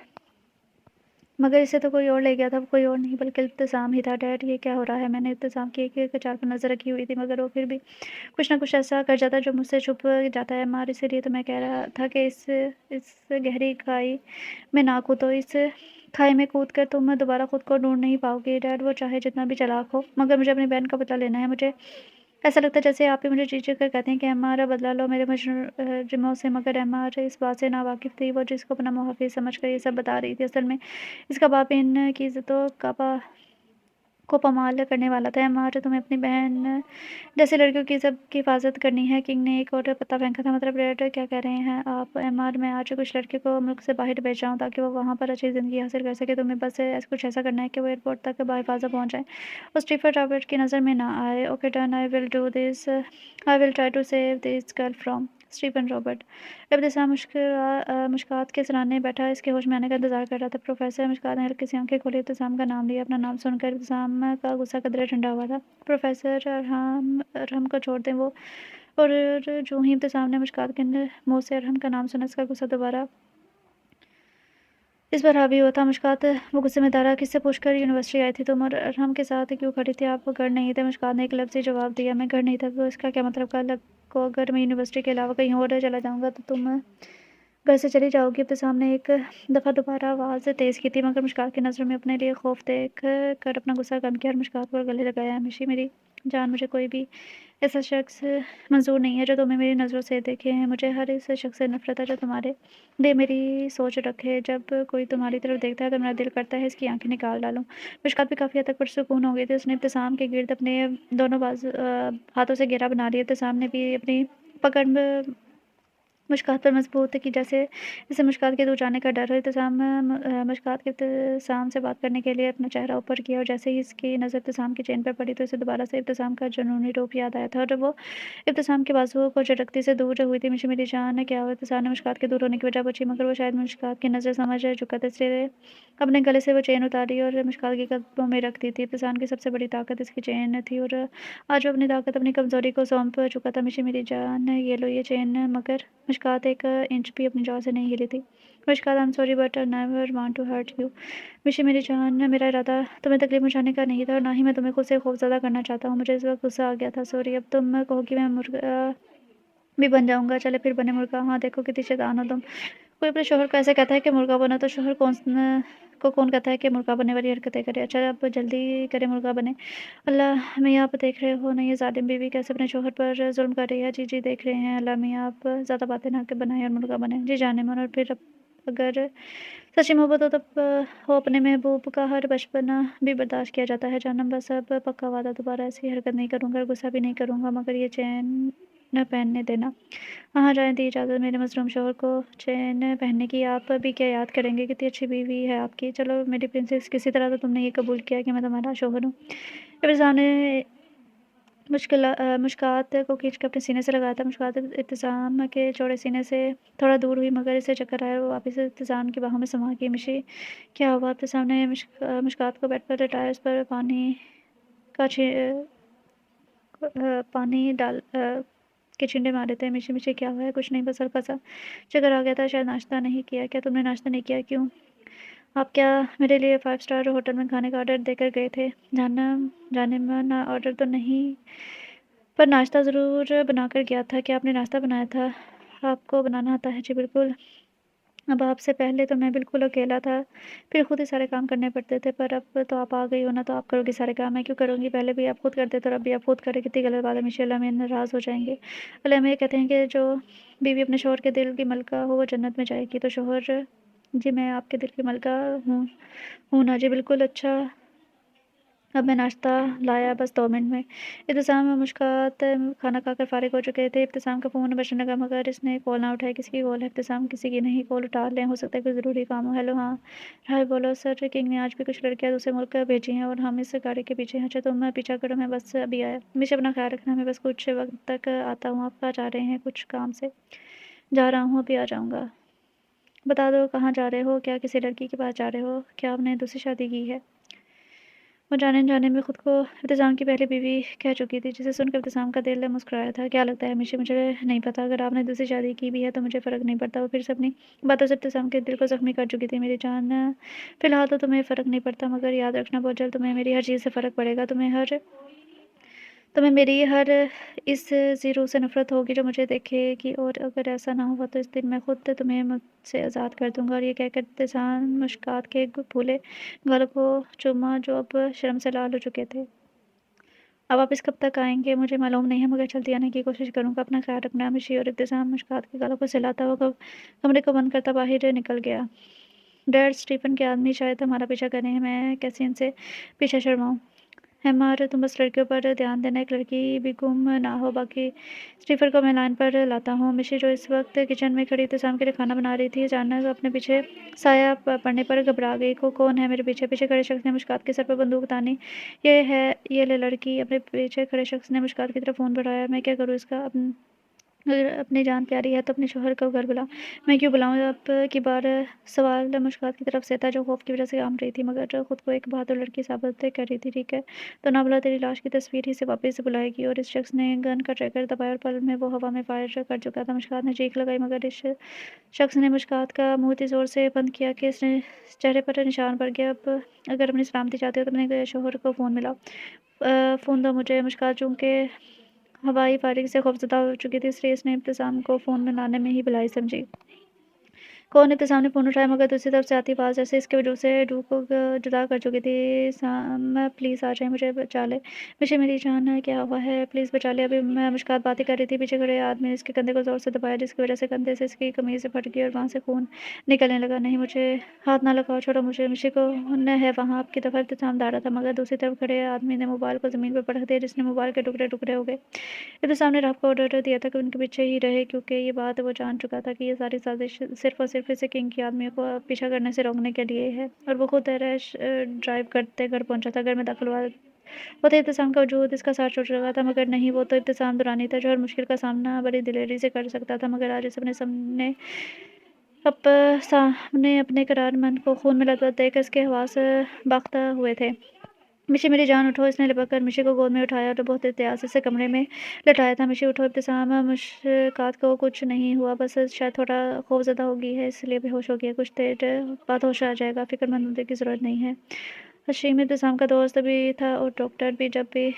मगर इसे तो कोई और ले गया था। कोई और नहीं बल्कि इब्तिसाम ही था। डैड, ये क्या हो रहा है? मैंने इब्तिसाम की एक चार पर नज़र रखी हुई थी मगर वो फिर भी कुछ ना कुछ ऐसा कर जाता जो मुझसे छुप जाता है एमआर। इसीलिए तो मैं कह रहा था कि इस गहरी खाई में ना कूदो। इस खाई में कूद कर तुम दोबारा खुद को ढूंढ नहीं पाओगे। डैड, वो चाहे जितना भी चालाक हो मगर मुझे अपनी बहन का बदला लेना है। मुझे ऐसा लगता है जैसे आप ही मुझे चीख कर कहते हैं कि एमआर बदला लो मेरे मुजरिमों से। मगर एमआर इस बात से नावाकिफ़ थी। वो जिसको अपना मुहाफ़िज़ समझ कर ये सब बता रही थी, असल में इसका बाप इन की इज़्ज़तों को पामाल करने वाला था। एमआर, तुम्हें अपनी बहन जैसे लड़कियों की सब की हिफाजत करनी है। किंग ने एक और पत्ता फेंका था। मतलब डैड, क्या कह रहे हैं आप? एमआर, मैं आज कुछ लड़के को मुल्क से बाहर भेज रहा हूँ ताकि वो वहाँ पर अच्छी ज़िंदगी हासिल कर सके। तुम्हें बस कुछ ऐसा करना है कि वो एयरपोर्ट तक बाहिफाज़त पहुँच जाए और स्टीफन रॉबर्ट की नज़र में ना आए। Okay done, I will do this. I will try to save this girl from Stephen Robert. Ibtisam Mushkat के सराहने बैठा इसके होश में आने का इंतजार कर रहा था। प्रोफेसर मुश्कात ने हल्की सी आंखें खोली। इब्तिसाम का नाम लिया। अपना नाम सुनकर इब्तिसाम का गुस्सा कदरे ठंडा हुआ था। प्रोफेसर अरहम को छोड़ दें वो। और जो ही इब्तिसाम ने मुश्कात के मुँह से अरहम का नाम सुना, इसका गुस्सा दोबारा इस पर हावी हुआ था। मुश्कात, वो गुस्से में दारा, किससे पूछकर यूनिवर्सिटी आई थी तुम? और अरहम के साथ क्यों खड़ी थी? आप घर नहीं थे? मुश्कात ने एक लफ्ज़ ही जवाब दिया, मैं घर नहीं था। तो इसका क्या मतलब? कल को अगर मैं यूनिवर्सिटी के अलावा कहीं और चला जाऊँगा तो तुम घर से चली जाओगी? इब्तिसाम ने एक दफ़ा दोबारा आवाज़ तेज़ की थी मगर मुश्कात की नज़रों में अपने लिए खौफ देख कर अपना गुस्सा कम किया और मुश्कात को गले लगाया। हमेशा मेरी जान, मुझे कोई भी ऐसा शख्स मंजूर नहीं है जो तुम्हें मेरी नज़रों से देखे हैं। मुझे हर इस शख्स से नफरत है जो तुम्हारे लिए मेरी सोच रखे। जब कोई तुम्हारी तरफ देखता है तो मेरा दिल करता है इसकी आंखें निकाल डालूं। मुश्कात भी काफ़ी हद तक पुरसुकून हो गई थी। उसने इब्तिसाम के गिर्द अपने दोनों हाथों से घेरा बना लिया। इब्तिसाम ने भी अपनी पकड़ मुश्कात पर मजबूत की जैसे मुश्कात के दूर जाने का डर हो। मुश्कात के इब्तिसाम से बात करने के लिए अपना चेहरा ऊपर किया और जैसे ही इसकी नज़र इब्तिसाम की चेन पर पड़ी तो इसे दोबारा से इब्तिसाम का जुनूनी रूप याद आया था और वो इब्तिसाम के बाजुओं को झटकती से दूर हुई थी। मिशी मेरी जान, क्या हुआ? इब्तिसाम ने मुश्कात के दूर होने की वजह पूछी, मगर वो शायद मुश्कात की नज़र समझ चुका था, इसलिए अपने गले से वो चेन उतारी और मुश्कात के कदमों में रख दी थी। इब्तिसाम की सबसे बड़ी ताकत इसकी चेन थी और आज वो अपनी ताकत अपनी कमज़ोरी को सौंप चुका था। मिशी मेरी जान, ये लो ये चेन। मगर मुश्कात एक इंच भी अपनी जॉ से नहीं हिली थी। Mushkat, I am sorry but I never want to hurt you. Mishi मेरी जान, मेरा इरादा तुम्हें तकलीफ पहुंचाने का नहीं था और ना ही मैं तुम्हें खुद से खौफज़दा करना चाहता हूँ। मुझे इस वक्त गुस्सा आ गया था, सॉरी। अब तुम कहो कि मैं मुर्गा भी बन जाऊंगा। चले फिर बने मुर्गा। हाँ, देखो कितनी शैतान हो तुम। कोई अपने शोहर को ऐसे कहता है कि मुर्गा बनो, तो शोहर कौन कहता है कि मुर्गा बनने वाली हरकतें करे। अच्छा, अब जल्दी करे मुर्गा बने। अल्लाह मियाँ, आप देख रहे हो ना ये ज़ालिम बीवी कैसे अपने शोहर पर जुल्म कर रही है। जी जी, देख रहे हैं। अल्लाह मियाँ, आप ज़्यादा बातें ना के बनाए और मुर्गा बने। जी जाने मन। और फिर अगर सच्ची मोहब्बत हो तब हो अपने महबूब का हर बचपना भी बर्दाश्त किया जाता है जानम। बस अब पक्का वादा, दोबारा ऐसी हरकत नहीं करूँगा और गुस्सा भी नहीं करूँगा, मगर ये चैन न पहनने देना। हाँ, जाने दी इजाज़त मेरे मज़लूम शौहर को चैन पहनने की। आप भी क्या याद करेंगे, कितनी अच्छी बीवी है आपकी। चलो मेरी प्रिंसेस, किसी तरह तो तुमने ये कबूल किया कि मैं तुम्हारा शौहर हूँ। फिर सामने मुश्कात को खींच कर अपने सीने से लगाया था। मुश्कात इब्तिसाम के चौड़े सीने से थोड़ा दूर हुई, मगर इसे चक्कर आया और वो वापस इब्तिसाम की बाहों में समा गई। मिशी, क्या हुआ? इब्तिसाम ने मुश्कात को बेड पर लेटाया, उस पर का छी पानी डाल के छींटे मारे थे। मिशी मिशी, क्या हुआ है? कुछ नहीं, बस हल्का सा चक्कर आ गया था। शायद नाश्ता नहीं किया क्या तुमने? नाश्ता नहीं किया? क्यों? आप क्या मेरे लिए 5 स्टार होटल में खाने का ऑर्डर देकर गए थे? जाने मन, ऑर्डर तो नहीं, पर नाश्ता ज़रूर बनाकर गया था। क्या आपने नाश्ता बनाया था? आपको बनाना आता है? जी बिल्कुल। अब आपसे पहले तो मैं बिल्कुल अकेला था, फिर खुद ही सारे काम करने पड़ते थे, पर अब तो आप आ गई हो ना, तो आप करोगी सारे काम। मैं क्यों करूँगी? पहले भी आप खुद करते थे और अब भी आप खुद करें। कितनी गलत बात है मिशेल, हमें नाराज़ हो जाएंगे। अल्लाह में कहते हैं कि जो बीवी अपने शोहर के दिल की मलका हो वो जन्नत में जाएगी। तो शोहर जी, मैं आपके दिल की मलका हूँ ना? जी बिल्कुल। अच्छा, अब मैं नाश्ता लाया, बस 2 मिनट में। इब्तिसाम और मुश्कात खाना खाकर फारिग हो चुके थे। इब्तिसाम का फ़ोन बजने लगा, मगर इसने कॉल ना उठाई। किसकी कॉल है? इब्तिसाम, किसी की नहीं, कॉल उठा लें, हो सकता है कोई ज़रूरी काम हो। हेलो, हाँ। हाय, बोलो। सर, किंग ने आज भी कुछ लड़कियां दूसरे मुल्क भेजी हैं और हम इस गाड़ी के पीछे हैं। अच्छा, तुम पीछा करो, मैं बस अभी आया। हमेशा अपना ख्याल रखना, मैं बस कुछ वक्त तक आता हूँ। आप कहाँ जा रहे हैं? कुछ काम से जा रहा हूँ, अभी आ जाऊँगा। बता दो कहाँ जा रहे हो? क्या किसी लड़की के पास जा रहे हो? क्या आपने दूसरी शादी की है? वो जाने अनजाने में खुद को इब्तिसाम की पहली बीवी कह चुकी थी, जिसे सुनकर इब्तिसाम का दिल मुस्कुराया था। क्या लगता है हमेशा? मुझे नहीं पता। अगर आपने दूसरी शादी की भी है तो मुझे फ़र्क नहीं पड़ता। वो फिर से अपनी बातों से इब्तिसाम के दिल को ज़ख्मी कर चुकी थी। मेरी जान, फ़िलहाल तो तुम्हें फ़र्क नहीं पड़ता, मगर याद रखना बहुत जल्द तुम्हें मेरी हर चीज़ से फ़र्क पड़ेगा। तुम्हें मेरी हर इस ज़ीरो से नफ़रत होगी जो मुझे देखेगी, और अगर ऐसा ना हुआ तो इस दिन मैं खुद तुम्हें मुझसे आज़ाद कर दूँगा। और ये कहकर इब्तिसाम मुश्कात के फूले गालों को चूमा, जो अब शर्म से लाल हो चुके थे। अब वापस कब तक आएंगे मुझे मालूम नहीं है, मगर जल्दी आने की कोशिश करूँगा। अपना ख्याल रखना। मिशी और इब्तिसाम मुश्कात के गालों को सहलाता हुआ कमरे को बंद करता बाहर निकल गया। डैड, स्टीफन के आदमी शायद हमारा पीछा कर रहे हैं। मैं कैसे इनसे पीछा छुड़वाऊँ? हैमार, तुम बस लड़कियों पर ध्यान देना, एक लड़की भी गुम ना हो। बाकी स्टीफन को मैं लाइन पर लाता हूँ। मिशी, जो इस वक्त किचन में खड़ी इब्तिसाम के लिए खाना बना रही थी, अचानक अपने पीछे साया पड़ने पर घबरा गई। कौन है मेरे पीछे? पीछे खड़े शख्स ने मुश्कात के सर पर बंदूक तानी। ये है, ये ले लड़की। अपने पीछे खड़े शख्स ने मुश्कात की तरफ फ़ोन बढ़ाया। मैं क्या करूँ इसका? अगर अपनी जान प्यारी है तो अपने शोहर को घर बुलाओ। मैं क्यों बुलाऊँ? अब की बार सवाल मुश्कात की तरफ से था, जो खौफ की वजह से काम रही थी, मगर खुद को एक बहादुर लड़की साबित कर रही थी। ठीक है, तो ना बुला, तेरी लाश की तस्वीर ही से वापस बुलाएगी। और इस शख्स ने गन का ट्रिगर दबाया और पल में वो हवा में फायर कर चुका था। मुश्कात ने चीख लगाई, मगर इस शख्स ने मुश्कात का मुंह इतनी ज़ोर से बंद किया कि इसने चेहरे पर निशान पड़ गया। अब अगर अपनी सलामती चाहते हो तो अपने शोहर को फ़ोन मिलाओ। फ़ोन दो मुझे। मुश्कात चूँकि हवाई फायरिंग से खौफज़दा हो चुकी थी, इसलिए इसने इब्तिसाम को फ़ोन मिलाने में ही भलाई समझी। कौन ابتسام نے فون اٹھایا مگر دوسری طرف سے آتی آواز جیسے اس کے وجود سے روح کو جدا کر چکی تھی۔ سام پلیز آ جائیں، مجھے بچا لے، مجھے میری جان کیا ہوا ہے، پلیز بچا لے۔ ابھی میں مشکات باتیں کر رہی تھی، پیچھے کھڑے آدمی نے اس کے کندھے کو زور سے دبایا جس کی وجہ سے کندھے سے اس کی قمیض پھٹ گئی اور وہاں سے خون نکلنے لگا۔ نہیں، مجھے ہاتھ نہ لگاؤ، چھوڑو مجھے، مشی کو ہے وہاں آپ کی طرف ابتسام دھاڑا تھا مگر دوسری طرف کھڑے آدمی نے موبائل کو زمین پر پٹک دیا جس نے موبائل کے ٹکڑے ٹکڑے ہو گئے۔ ابتسام نے رب کو آرڈر دیا تھا کہ ان کے پیچھے ہی رہے کیونکہ یہ بات وہ جان چکا تھا کہ یہ ساری سازش صرف اور صرف اسے کنگ کی آدمیوں کو پیچھا کرنے سے روکنے کے لیے ہے، اور وہ خود ریش ڈرائیو کرتے گھر پہنچا تھا۔ گھر میں داخل ہوا وہ ابتسام کا وجود اس کا ساتھ چھوڑ رہا تھا مگر نہیں، وہ تو ابتسام دورانی تھا جو ہر مشکل کا سامنا بڑی دلیری سے کر سکتا تھا مگر آج اس سامنے اپنے قرار من کو خون میں لتپت دیکھ کر اس کے حواس باختہ ہوئے تھے۔ مشی میری جان اٹھو، اس نے لپک کر مشی کو گود میں اٹھایا اور بہت احتیاط سے اسے کمرے میں لٹایا تھا۔ مشی اٹھو ابتسام، مشکات کو کچھ نہیں ہوا، بس شاید تھوڑا خوف زدہ ہوگی ہے اس لیے بے ہوش ہو گئی ہے، کچھ دیر بعد ہوش آ جائے گا، فکر مند ہونے کی ضرورت نہیں ہے۔ حشیم ابتسام کا دوست بھی تھا اور ڈاکٹر بھی، جب بھی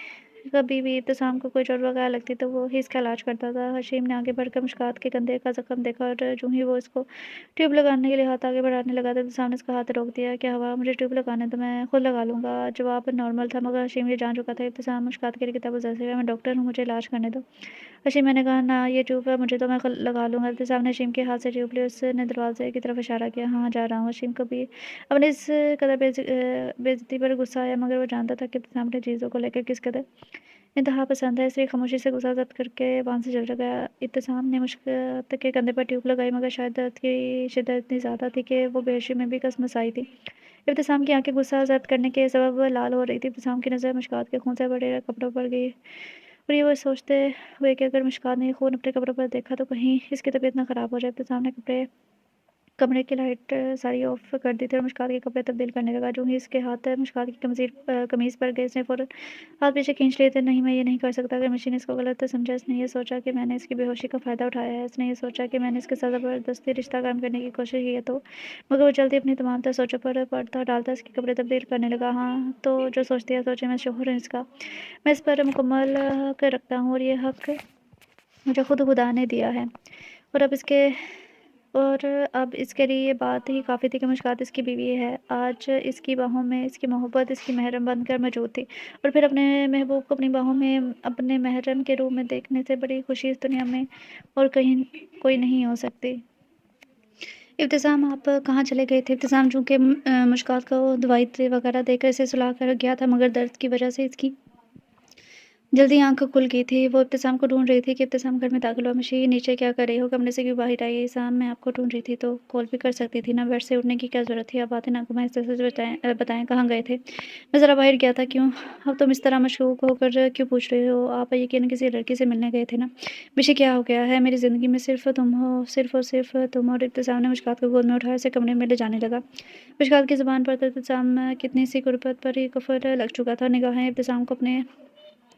کبھی بھی ابتسام کو کوئی چوٹ وغیرہ لگتی تو وہ ہی اس کا علاج کرتا تھا۔ حشیم نے آگے بڑھ کر مشکات کے کندھے کا زخم دیکھا اور جو ہی وہ اس کو ٹیوب لگانے کے لیے ہاتھ آگے بڑھانے لگا تو ابتسام نے اس کا ہاتھ روک دیا۔ کیا ہوا؟ مجھے ٹیوب لگانے تو میں خود لگا لوں گا۔ جواب نارمل تھا مگر حشیم یہ جان چکا تھا۔ ابتسام مشکات کے لیے کتاب گزر سے میں ڈاکٹر ہوں، مجھے علاج کرنے دو۔ حشیم نے کہا نہ، یہ ٹیوب ہے مجھے تو میں لگا لوں گا۔ ابتسام نے حشیم کے ہاتھ سے ٹیوب لی، اس نے دروازے کی طرف اشارہ کیا۔ ہاں جا رہا ہوں۔ حشیم کو بھی اپنی اس قدر بے عزتی پر غصہ آیا مگر وہ جانتا تھا کہ ابتسام اپنی چیزوں کو لے کر کس قدر انتہا پسند ہے، اس لیے خاموشی سے غصہ ضبط کر کے وہاں سے چل گیا۔ ابتسام نے مشکات کے کندھے پر ٹیوب لگائی مگر شاید درد کی شدت اتنی زیادہ تھی کہ وہ بے ہوشی میں بھی کسمسائی تھی۔ ابتسام کی آنکھیں غصہ ضبط کرنے کے سبب لال ہو رہی تھی۔ ابتسام کی نظر مشکات کے خون سے بھرے کپڑوں پر گئی اور یہ وہ سوچتے ہوئے کہ اگر مشکات نے یہ خون اپنے کپڑوں پر دیکھا تو کہیں اس کی طبیعت نہ خراب ہو جائے۔ ابتسام نے کمرے کی لائٹ ساری آف کر دی تھی اور مشکات کے کپڑے تبدیل کرنے لگا۔ جو ہی اس کے ہاتھ مشکات کی قمیض پر گئے اس نے فوراً ہاتھ پیچھے کھینچ لیے تھے۔ نہیں، میں یہ نہیں کر سکتا۔ اگر مشی نے اس کو غلط سمجھا، اس نے یہ سوچا کہ میں نے اس کی بے ہوشی کا فائدہ اٹھایا ہے، اس نے یہ سوچا کہ میں نے اس کے ساتھ زبردستی رشتہ قائم کرنے کی کوشش کی ہے تو مگر وہ جلدی اپنی تمام تر سوچوں پر پردہ ڈالتا اس کے کپڑے تبدیل کرنے لگا۔ ہاں تو جو سوچتی ہے سوچے، میں شوہر ہوں اس کا، میں اس پر مکمل حق رکھتا ہوں اور یہ حق مجھے خود خدا نے دیا ہے، اور اب اس کے لیے یہ بات ہی کافی تھی کہ مشکات اس کی بیوی ہے، آج اس کی باہوں میں اس کی محبت اس کی محرم بن کر موجود تھی، اور پھر اپنے محبوب کو اپنی باہوں میں اپنے محرم کے روپ میں دیکھنے سے بڑی خوشی اس دنیا میں اور کہیں کوئی نہیں ہو سکتی۔ ابتسام، آپ کہاں چلے گئے تھے؟ ابتسام چونکہ مشکات کو دوائی وغیرہ دے کر اسے سلا کر گیا تھا مگر درد کی وجہ سے اس کی جلدی آنکھ کھل گئی تھی۔ وہ ابتسام کو ڈھونڈ رہی تھی کہ ابتسام گھر میں داخل ہوا۔ مشی نیچے کیا کر رہی ہو؟ کمرے سے کیوں باہر آئی؟ ابتسام، میں آپ کو ڈھونڈ رہی تھی تو کال بھی کر سکتی تھی نا، بیڈ سے اٹھنے کی کیا ضرورت تھی؟ آپ باتیں نہ گھمائیں، سچ بتائیں کہاں گئے تھے؟ میں ذرا باہر گیا تھا۔ کیوں؟ اب تم اس طرح مشکوک ہو کر کیوں پوچھ رہے ہو؟ آپ یقیناً کسی لڑکی سے ملنے گئے تھے نا؟ مشی، کیا ہو گیا ہے؟ میری زندگی میں صرف تم ہو، صرف اور صرف تم۔ اور ابتسام نے مشکات کو گود میں اٹھایا اسے کمرے میں لے جانے لگا۔ مشکات کی زبان پر ابتسام کتنی سی غربت پر ہی قفل لگ چکا تھا۔ نگاہیں ابتسام کو اپنے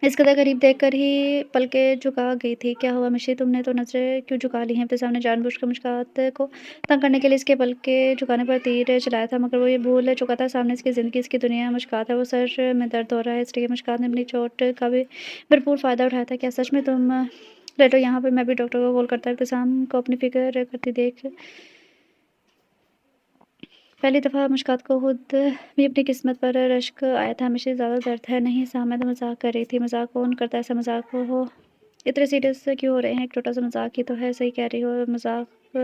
اس قدر قریب دیکھ کر ہی پلکیں جھکا گئی تھی۔ کیا ہوا مشی، تم نے تو نظریں کیوں جھکا لی ہیں؟ ابتسام نے جان بوجھ کر مشکات کو تنگ کرنے کے لیے اس کے پلکیں جھکانے پر تیر چلایا تھا مگر وہ یہ بھول چکا تھا سامنے اس کی زندگی، اس کی دنیا مشکات ہے، وہ سر میں درد ہو رہا ہے، اس لیے مشکات نے اپنی چوٹ کا بھی بھرپور فائدہ اٹھایا تھا۔ کیا سچ میں؟ تم لیٹو یہاں پر، میں بھی ڈاکٹر کو کال کرتا۔ ابتسام کو اپنی فکر کرتی دیکھ پہلی دفعہ مشکات کو خود بھی اپنی قسمت پر رشک آیا تھا۔ ہمیشہ زیادہ درد ہے؟ نہیں صاحب، میں تو مذاق کر رہی تھی۔ مذاق کون کرتا ہے؟ ایسا مذاق ہو اتنے سیریس کیوں ہو رہے ہیں؟ ایک چھوٹا سا مذاق ہی تو ہے۔ صحیح کہہ رہی ہو، مذاق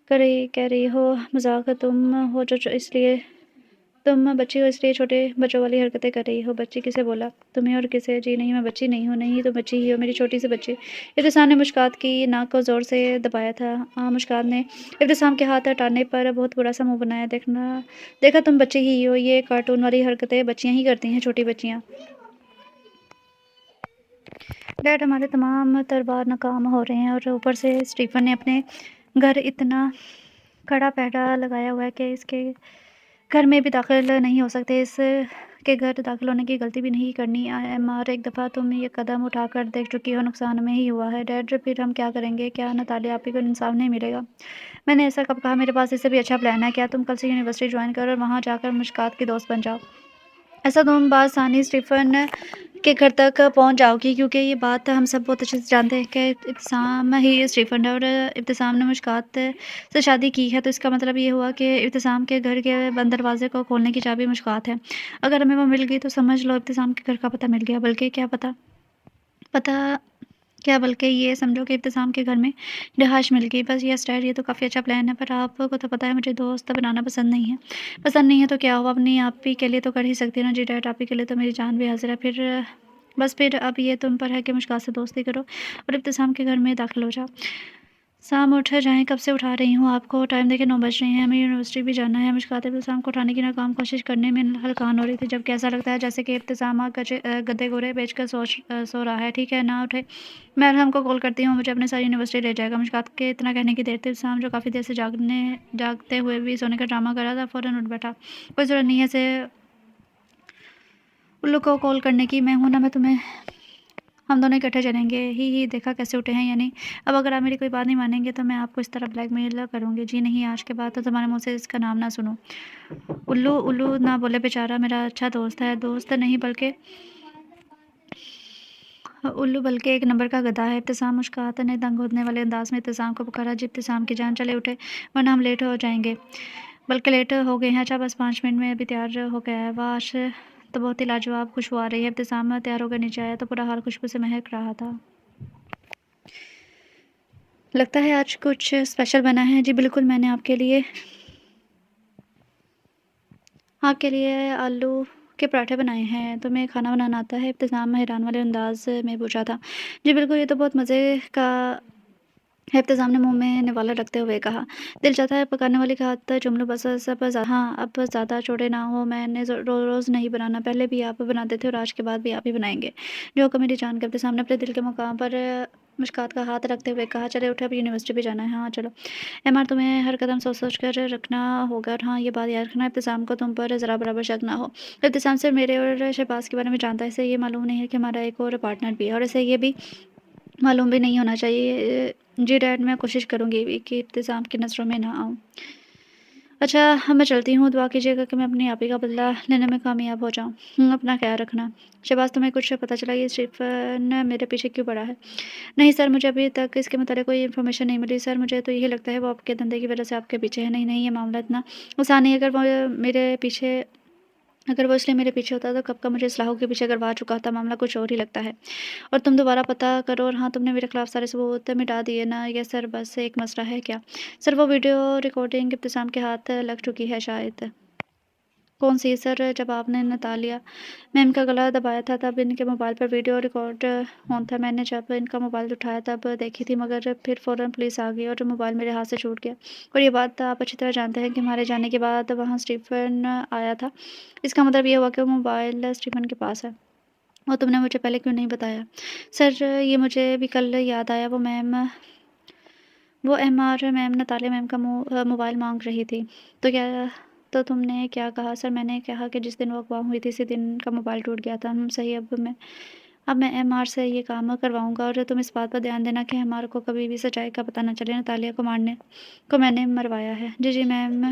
کہہ رہی ہو، مذاق تم ہو جو اس لیے تم بچی ہو اس لیے چھوٹے بچوں والی حرکتیں کر رہی ہو۔ بچی کسے بولا؟ تمہیں اور کسے؟ جی نہیں، میں بچی نہیں ہوں۔ نہیں تم بچی ہی ہو، میری چھوٹی سی بچی۔ ابتسام نے مشکات کی ناک کو زور سے دبایا تھا۔ مشکات نے ابتسام کے ہاتھ ہٹانے پر بہت برا سا منہ بنایا۔ دیکھا تم بچی ہی ہو، یہ کارٹون والی حرکتیں بچیاں ہی کرتی ہیں، چھوٹی بچیاں۔ ڈیڈ، ہمارے تمام تر بار ناکام ہو رہے ہیں اور اوپر سے اسٹیفن نے اپنے گھر اتنا کڑا پہرا لگایا ہوا ہے کہ اس کے گھر میں بھی داخل نہیں ہو سکتے، اس کے گھر داخل ہونے کی غلطی بھی نہیں کرنی۔ اور ایک دفعہ تم یہ قدم اٹھا کر دیکھ چکی ہو، نقصان ہمیں ہی ہوا ہے۔ ڈیڈ، پھر ہم کیا کریں گے؟ کیا نتالیہ آپی کو انصاف نہیں ملے گا؟ میں نے ایسا کب کہا؟ میرے پاس اس سے بھی اچھا پلان ہے۔ کیا؟ تم کل سے یونیورسٹی جوائن کرو اور وہاں جا کر مشکات کی دوست بن جاؤ۔ ایسا تم بات ثانی اسٹیفن کے گھر تک پہنچ جاؤ گی، کیونکہ یہ بات ہم سب بہت اچھے سے جانتے ہیں کہ ابتسام ہی اسٹیفن فنڈ اور ابتسام نے مشکات سے شادی کی ہے، تو اس کا مطلب یہ ہوا کہ ابتسام کے گھر کے بند دروازے کو کھولنے کی چابی مشکات ہے۔ اگر ہمیں وہ مل گئی تو سمجھ لو ابتسام کے گھر کا پتہ مل گیا، بلکہ بلکہ یہ سمجھو کہ ابتسام کے گھر میں رہائش مل گئی۔ بس یس ڈیڈ، یہ تو کافی اچھا پلان ہے، پر آپ کو تو پتہ ہے مجھے دوست بنانا پسند نہیں ہے تو کیا ہوا، اپنی آپ ہی کے لیے تو کر ہی سکتی نا۔ جی ڈیڈ، آپ ہی کے لیے تو میری جان بھی حاضر ہے، پھر اب یہ تم پر ہے کہ مشکات سے دوستی کرو اور ابتسام کے گھر میں داخل ہو جاؤ۔ سام اٹھ جائیں، کب سے اٹھا رہی ہوں آپ کو، ٹائم دیکھے 9 بج رہے ہیں، ہمیں یونیورسٹی بھی جانا ہے۔ مشکات ابتسام کو اٹھانے کی ناکام کوشش کرنے میں ہلکان ہو رہی تھی، جبکہ ایسا لگتا ہے جیسے کہ ابتسامہ گدے گورے بیچ کر سو رہا ہے۔ ٹھیک ہے، نہ اٹھے، میں ارحم کو کال کرتی ہوں، مجھے اپنے ساتھ یونیورسٹی لے جائے گا۔ مشکات کے اتنا کہنے کی دیر تھی، ابتسام جو کافی دیر سے جاگتے ہوئے بھی سونے کا ڈرامہ کر رہا تھا، فوراً اٹھ بیٹھا۔ کوئی ضرورت نہیں ہے اسے الو کو کال کرنے کی، میں ہوں نا، ہم دونوں اکٹھے چلیں گے۔ ہی دیکھا کیسے اٹھے ہیں، یعنی اب اگر آپ میری کوئی بات نہیں مانیں گے تو میں آپ کو اس طرح بلیک میل کروں گی۔ جی نہیں، آج کے بعد تو تمہارے منہ سے اس کا نام نہ سنوں۔ الو نہ بولے، بیچارہ میرا اچھا دوست ہے، دوست نہیں بلکہ ایک نمبر کا گدھا ہے۔ ابتسام مشکات نے تنگ ہونے والے انداز میں ابتسام کو پکارا۔ جی ابتسام کی جان، چلے اٹھے ورنہ ہم لیٹ ہو جائیں گے، بلکہ لیٹ ہو گئے ہیں۔ اچھا، بس 5 منٹ میں ابھی تیار ہو گیا ہے۔ واہ، آج تو بہت ہی لاجواب خوشبو آ رہی ہے۔ ابتسام تیار ہو کر نیچے آیا تو پورا ہال خوشبو سے مہک رہا تھا۔ لگتا ہے آج کچھ اسپیشل بنا ہے۔ جی بالکل، میں نے آپ کے لیے آلو کے پراٹھے بنائے ہیں۔ تمہیں کھانا بنانا آتا ہے؟ ابتسام حیران والے انداز میں پوچھا تھا۔ جی بالکل، یہ تو بہت مزے کا ہے، ابتسام نے منہ میں نوالا رکھتے ہوئے کہا۔ دل چاہتا ہے پکانے والی کے ہاتھ چوم لو، بس اب زیادہ چوڑے نہ ہو، میں نے روز نہیں بنانا، پہلے بھی آپ بناتے تھے اور آج کے بعد بھی آپ ہی بنائیں گے۔ جو حکم میری جان کا۔ ابتسام نے اپنے دل کے مقام پر مشکات کا ہاتھ رکھتے ہوئے کہا۔ چلے اٹھے، اب یونیورسٹی بھی جانا ہے۔ ہاں چلو ایم آر، تمہیں ہر قدم سوچ کر رکھنا ہوگا، اور ہاں یہ بات یاد رکھنا، ابتسام کو تم پر ذرا برابر شک نہ ہو۔ ابتسام صرف میرے اور شہباز کے بارے میں جانتا ہے، اسے یہ معلوم نہیں ہے کہ ہمارا ایک اور پارٹنر بھی ہے، اور اسے یہ بھی معلوم بھی نہیں ہونا چاہیے۔ جی ڈیڈ، میں کوشش کروں گی کہ ابتسام کی نظروں میں نہ آؤں۔ اچھا، میں چلتی ہوں، دعا کیجیے گا کہ میں اپنی آپ ہی کا بدلہ لینے میں کامیاب ہو جاؤں۔ اپنا خیال رکھنا۔ شہباز، تمہیں کچھ پتہ چلا یہ اسٹیفن میرے پیچھے کیوں پڑا ہے؟ نہیں سر، مجھے ابھی تک اس کے متعلق کوئی انفارمیشن نہیں ملی سر، مجھے تو یہی لگتا ہے وہ آپ کے دھندے کی وجہ سے آپ کے پیچھے ہے۔ نہیں، یہ معاملہ اتنا آسان نہیں، اگر وہ اس لیے میرے پیچھے ہوتا تو کب کا مجھے اسلحوں کے پیچھے کروا چکا ہوتا۔ معاملہ کچھ اور ہی لگتا ہے، اور تم دوبارہ پتہ کرو، اور ہاں، تم نے میرے خلاف سارے ثبوت مٹا دیے نا؟ یس سر، بس ایک مسئلہ ہے۔ کیا سر؟ وہ ویڈیو ریکارڈنگ ابتسام کے ہاتھ لگ چکی ہے شاید۔ کون سی سر؟ جب آپ نے نتالیہ میم کا گلا دبایا تھا تب ان کے موبائل پر ویڈیو ریکارڈ آن تھا، میں نے جب ان کا موبائل اٹھایا تب دیکھی تھی، مگر پھر فوراً پولیس آ گئی اور موبائل میرے ہاتھ سے چھوٹ گیا۔ اور یہ بات آپ اچھی طرح جانتے ہیں کہ ہمارے جانے کے بعد وہاں اسٹیفن آیا تھا، اس کا مطلب یہ ہوا کہ وہ موبائل اسٹیفن کے پاس ہے، اور تم نے مجھے پہلے کیوں نہیں بتایا؟ سر، یہ مجھے بھی کل یاد آیا، وہ ایم آر میم نتالیہ میم کا موبائل مانگ رہی تھی، تو تم نے کیا کہا؟ سر، میں نے کہا کہ جس دن وہ اغوا ہوئی تھی اسی دن ان کا موبائل ٹوٹ گیا تھا۔ صحیح، اب میں ایم آر سے یہ کام کرواؤں گا، اور تم اس بات پر دھیان دینا کہ ایم آر کو کبھی بھی سچائی کا پتہ نہ چلے۔ نتالیہ کو میں نے مروایا ہے۔ جی میم،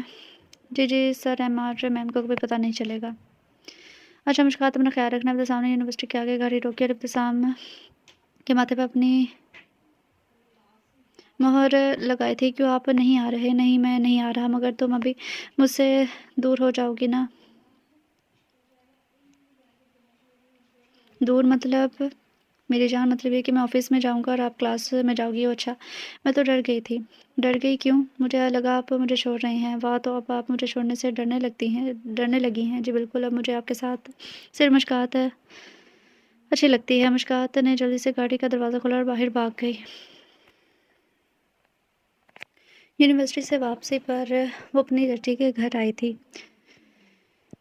جی سر، ایم آر میم کو کبھی پتہ نہیں چلے گا۔ اچھا مشکات، اپنا خیال رکھنا۔ ابتسام نے یونیورسٹی کے آگے گاڑی روکی اور ابتسام کے ماتھے پہ اپنی مہر لگائی تھی۔ کیوں آپ نہیں آ رہے؟ نہیں، میں نہیں آ رہا، مگر تم ابھی مجھ سے دور ہو جاؤ گی نا؟ دور مطلب؟ میری جان، مطلب یہ کہ میں آفس میں جاؤں گا اور آپ کلاس میں جاؤ گی۔ اچھا، میں تو ڈر گئی تھی۔ ڈر گئی کیوں؟ مجھے لگا آپ مجھے چھوڑ رہے ہیں۔ واہ، تو اب آپ مجھے چھوڑنے سے ڈرنے لگی ہیں؟ جی بالکل، اب مجھے آپ کے ساتھ صرف مشکات اچھی لگتی ہے۔ مشکات نے جلدی سے گاڑی کا دروازہ کھولا اور باہر بھاگ گئی۔ یونیورسٹی سے واپسی پر وہ اپنی چچی کے گھر آئی تھی۔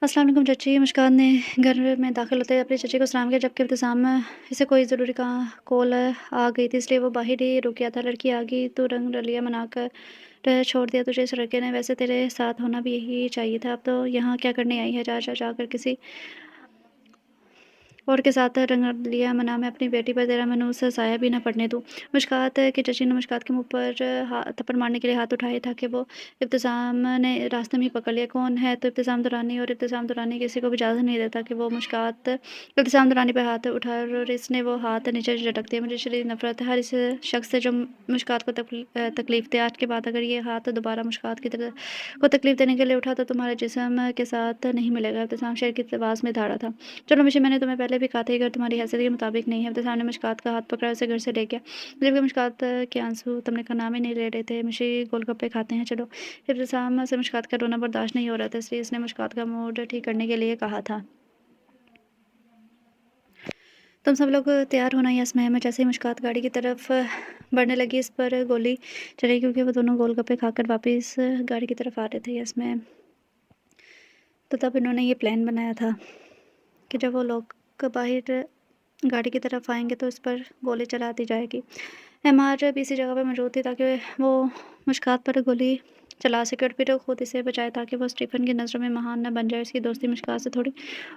السلام علیکم چچی۔ مشکات نے گھر میں داخل ہوتے اپنی چچی کو سلام کیا، جبکہ ابتسام اسے کوئی ضروری کال آ گئی تھی، اس لیے وہ باہر ہی رک گیا تھا۔ لڑکی آ گئی تو رنگ رلیا منا کر چھوڑ دیا تجھے اس لڑکے نے، ویسے تیرے ساتھ ہونا بھی یہی چاہیے تھا۔ اب تو یہاں کیا کرنے آئی ہے؟ جا کر کسی और के साथ रंग लिया मना मैं अपनी बेटी पर तेरा मनूस साया भी न पड़ने दूँ। मुश्कात के चची ने मुश्कात के मुँह पर थप्पड़ मारने के लिए हाथ उठाए था कि वो इब्तिसाम ने रास्ते में ही पकड़ लिया। कौन है? तो इब्तिसाम दुरानी। और इब्तिसाम दुरानी किसी को भी इजाज़त नहीं देता कि वो मुश्कात इब्तिसाम दुरानी पे हाथ उठाए और इसने वो हाथ नीचे झटक दिया। मुझे शदीद नफ़रत है हर इस शख्स से जो मुश्कात को तकलीफ़ दे। आज के बाद अगर ये हाथ दोबारा मुश्कात की तरह को तकलीफ़ देने के लिए उठा तो तुम्हारे जिस्म के साथ नहीं मिलेगा। इब्तिसाम शेर की आवाज़ में धारा था। चलो मिशी, मैंने तुम्हें पहले भी कहा था, ये घर तुम्हारी हैसियत के मुताबिक नहीं है। इब्तिसाम ने मुश्कात का हाथ पकड़ा उसे घर से ले गया, जबकि मुश्कात के आंसू तुमने का नाम ही नहीं ले रहे थे। मिशी, गोलगप्पे खाते हैं चलो। इब्तिसाम से मुश्कात का रोना बर्दाश्त नहीं हो रहा था, इसलिए इसने मुश्कात का मूड ठीक करने के लिए कहा था, तुम सब लोग तैयार होना। Yes ma'am. जैसे ही मुश्कात गाड़ी की तरफ बढ़ने लगी, इस पर गोली चली, क्योंकि वो दोनों गोलगप्पे खाकर वापस गाड़ी की तरफ आ रहे थे। Yes ma'am. तो तब इन्होंने ये प्लान बनाया था कि जब वो लोग बाहर गाड़ी की तरफ आएंगे तो इस पर गोली चला दी जाएगी। एमआर भी इसी जगह पर मौजूद थी ताकि वो मुश्कात पर गोली चला सके और फिर वो खुद इसे बचाए ताकि वो स्टीफन की नज़रों में महान न बन जाए। उसकी दोस्ती मुश्कात से थोड़ी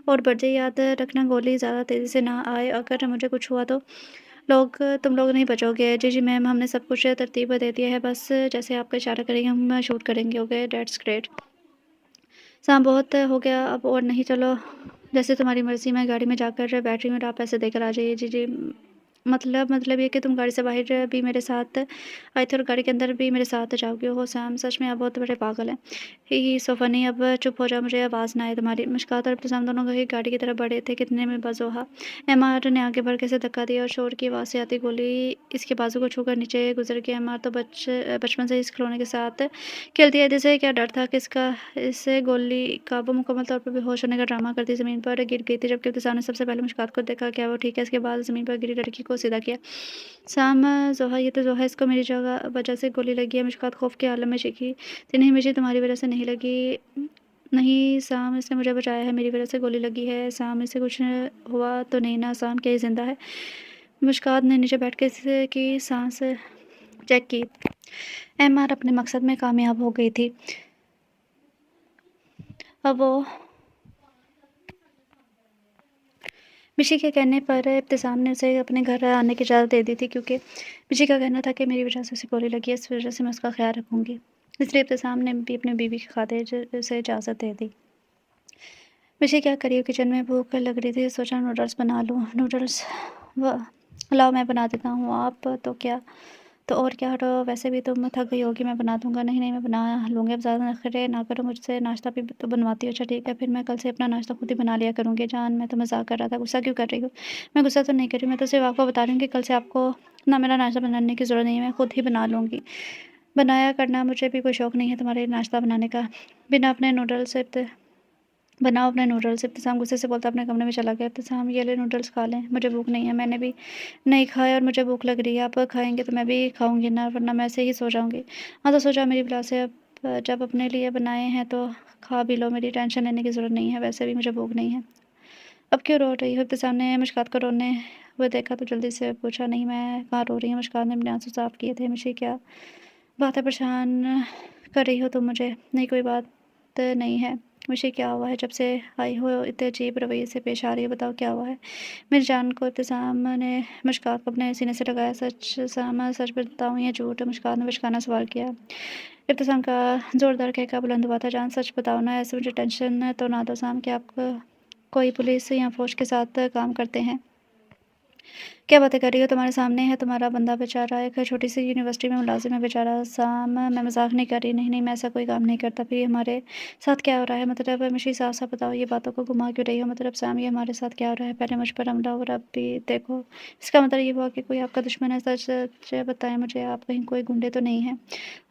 और बढ़ जाए। याद रखना, गोली ज़्यादा तेज़ी से ना आए, अगर मुझे कुछ हुआ तो तुम लोग नहीं बचोगे। जी जी मैम, हमने सब कुछ तरतीब दे दिया है, बस जैसे आपका इशारा करेंगे हम शूट करेंगे। Okay, that's great. शाम बहुत हो गया अब और नहीं, चलो जैसे तुम्हारी मर्ज़ी। मैं गाड़ी में जाकर बैटरी में आप पैसे देकर आ जाइए। जी जी। मतलब ये कि तुम गाड़ी से बाहर भी मेरे साथ आए थे और गाड़ी के अंदर भी मेरे साथ जाओगे। हो सैम, सच में आप बहुत बड़े पागल हैं। ही सो फनी। अब चुप हो जाओ, मुझे आवाज़ ना आए तुम्हारी। मुश्कात और इब्तिसाम दोनों ही गाड़ी की तरफ बढ़े थे, कितने में बजोहा एमआर ने आगे बढ़ के से धक्का दिया और शोर की आवाज़ से आती गोली इसके बाजू को छूकर नीचे गुजर गई। एमआर तो बचपन से इस खिलौने के साथ खेलती है, जिसे क्या डर था कि इससे गोली का। वो मुकम्मल तौर पर बेहोश होने का ड्रामा करती ज़मीन पर गिर गई थी, जबकि इब्तिसाम ने सबसे पहले मुश्कात को देखा। क्या वो ठीक है? इसके बाद ज़मीन पर गिरी लड़की को सीधा किया। साम, ज़ोहा, ये तो ज़ोहा, इसको मेरी वजह से गोली लगी है। मुश्कात खौफ के आलम में चीखी थी, नहीं मुझे तुम्हारी वजह से नहीं लगी। नहीं साम, इसने मुझे बचाया है, मेरी वजह से गोली लगी है। साम, इसे कुछ हुआ तो नहीं ना? साम, क्या ये जिंदा है? मुश्कात ने नीचे बैठ के की सांस चेक की। एमआर अपने मकसद में कामयाब हो गई थी। अब वो मिशी के कहने पर इब्तिसाम ने उसे अपने घर आने की इजाज़त दे दी थी, क्योंकि मिशी का कहना था कि मेरी वजह से उसे गोली लगी है, इस वजह से मैं उसका ख्याल रखूँगी। इसलिए इब्तिसाम ने भी अपनी बीवी की खातिर उसे इजाज़त दे दी। मिशी क्या करी, किचन में भूख लग रही थी, सोचा नूडल्स बना लूँ। नूडल्स लाओ मैं बना देता हूँ, आप तो क्या तो और क्या, हटो, वैसे भी तुम थक गई होगी, मैं बना दूंगा। नहीं नहीं, मैं बना लूँगी, अब ज़्यादा नखरे ना करो मुझसे। नाश्ता भी तो बनवाती हो? अच्छा ठीक है, फिर मैं कल से अपना नाश्ता खुद ही बना लिया करूँगी। जान, मैं तो मजाक कर रहा था, गुस्सा क्यों कर रही हो? मैं गुस्सा तो नहीं कर रही, मैं तो सिर्फ आपको बता रही हूँ कि कल से आपको ना मेरा नाश्ता बनाने की ज़रूरत नहीं है, मैं खुद ही बना लूँगी। बनाया करना, मुझे भी कोई शौक़ नहीं है तुम्हारे नाश्ता बनाने का। बिना अपने नूडल्स बनाओ अपने नूडल्स। इब्तिसाम गुस्से से बोलता अपने कमरे में चला गया। इब्तिसाम, ये ले नूडल्स खा लें, मुझे भूख नहीं है। मैंने भी नहीं खाए और मुझे भूख लग रही है, आप खाएंगे तो मैं भी खाऊंगी ना, वरना मैं ऐसे ही सो जाऊंगी। हाँ तो सो जाओ मेरी बला से, अब जब अपने लिए बनाए हैं तो खा भी लो, मेरी टेंशन लेने की ज़रूरत नहीं है, वैसे भी मुझे भूख नहीं है। अब क्यों रो रही हो? इब्तिसाम ने मुश्कात को रोने हुए देखा तो जल्दी से पूछा, नहीं मैं कहाँ रो रही हूँ। मुश्कात ने अपने आंसू साफ किए थे। मुझे क्या बात है, परेशान कर रही हो तुम मुझे? नहीं कोई बात नहीं है। मुझे क्या हुआ है? जब से आई हो इतने अजीब रवैये से पेश आ रही है, बताओ क्या हुआ है? मेरी जान को। इब्तिसाम ने मुश्कात को अपने सीने से लगाया। सच बताऊँ या झूठ? मुश्कात ने बचकाना सवाल किया। इब्तिसाम का ज़ोरदार कहका बुलंद हुआ था। जान सच बताओ ना, ऐसे मुझे टेंशन तो ना दो। साम, कि आप कोई पुलिस या फौज के साथ काम करते हैं? क्या बातें कर रही हो? तुम्हारे सामने है तुम्हारा बंदा बेचारा, एक छोटी सी यूनिवर्सिटी में मुलाजिम है बेचारा। साम, मैं मजाक नहीं कर रही। नहीं नहीं, मैं ऐसा कोई काम नहीं करता। फिर हमारे साथ क्या हो रहा है? मतलब मुझे साफ साफ बताओ, ये बातों को घुमा क्यों रही हो? मतलब साम, ये हमारे साथ क्या हो रहा है? पहले मुझ पर हमला और अब भी देखो। इसका मतलब ये हुआ कि कोई आपका दुश्मन है? सच सच बताएं मुझे, आप कहीं कोई गुंडे तो नहीं है?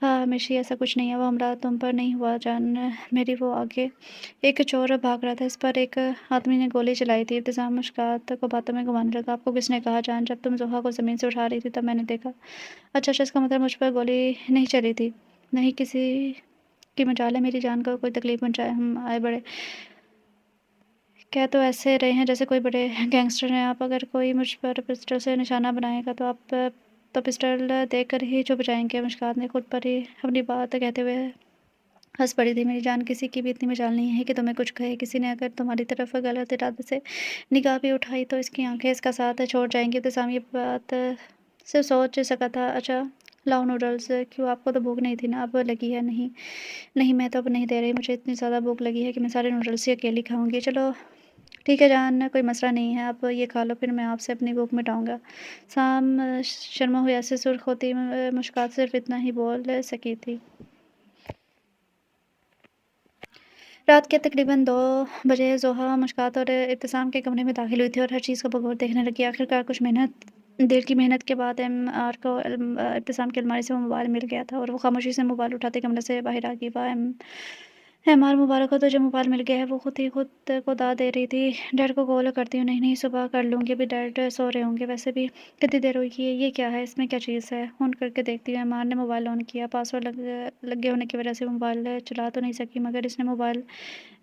हाँ मिशी, ऐसा कुछ नहीं है, वो हमला तुम पर नहीं हुआ जान मेरी। वो आगे एक चोर भाग रहा था, इस पर एक आदमी ने गोली चलाई थी। इब्तिसाम मुश्कात को बातों में घुमाने लगा। आपको किसने कहा? जान, जब तुम ज़ोहा को ज़मीन से उठा रही थी तब मैंने देखा। अच्छा अच्छा, इसका मतलब मुझ पर गोली नहीं चली थी? नहीं, किसी की मजाल है मेरी जान को कोई तकलीफ पहुंचाए। हम आए बड़े कह तो ऐसे रहे हैं जैसे कोई बड़े गैंगस्टर हैं आप। अगर कोई मुझ पर पिस्टल से निशाना बनाएगा तो आप तो पिस्टल देख कर ही चुप जाएंगे। मुश्कात ने खुद पर ही अपनी बात कहते हुए ہنس پڑی تھی میری جان، کسی کی بھی اتنی مجال نہیں ہے کہ تمہیں کچھ کہے، کسی نے اگر تمہاری طرف غلط ارادے سے نگاہ بھی اٹھائی تو اس کی آنکھیں اس کا ساتھ چھوڑ جائیں گی۔ ابتسام یہ بات صرف سوچ سکا تھا۔ اچھا لاؤ نوڈلز، کیوں آپ کو تو بھوک نہیں تھی نا؟ اب لگی ہے؟ نہیں نہیں، میں تو اب نہیں دے رہی، مجھے اتنی زیادہ بھوک لگی ہے کہ میں سارے نوڈلس ہی اکیلی کھاؤں گی۔ چلو ٹھیک ہے جان، کوئی مسئلہ نہیں ہے، آپ یہ کھا لو، پھر میں آپ سے اپنی بھوک مٹاؤں گا۔ سام شرما ہویا سے سرخ ہوتی مشکات صرف اتنا ہی بول سکی تھی۔ رات کے تقریباً 2 بجے زوہا مشکات اور ابتسام کے کمرے میں داخل ہوئی تھی اور ہر چیز کو بغور دیکھنے لگی۔ آخرکار کچھ دیر کی محنت کے بعد ایم آر کو ابتسام کی الماری سے وہ موبائل مل گیا تھا اور وہ خاموشی سے موبائل اٹھاتے کمرے سے باہر آ گئی۔ واہ ایم آر، مبارک ہو، تجھے موبائل مل گیا ہے۔ وہ خود ہی خود کو داد دے رہی تھی۔ ڈیڈ کو کال کرتی ہوں۔ نہیں نہیں، صبح کر لوں گی، ابھی ڈیڈ سو رہے ہوں گے، ویسے بھی کتنی دیر ہوئی ہے؟ یہ کیا ہے؟ اس میں کیا چیز ہے؟ آن کر کے دیکھتی ہوں۔ ایم آر نے موبائل آن کیا۔ پاسورڈ لگے ہونے کی وجہ سے موبائل چلا تو نہیں سکی، مگر اس نے موبائل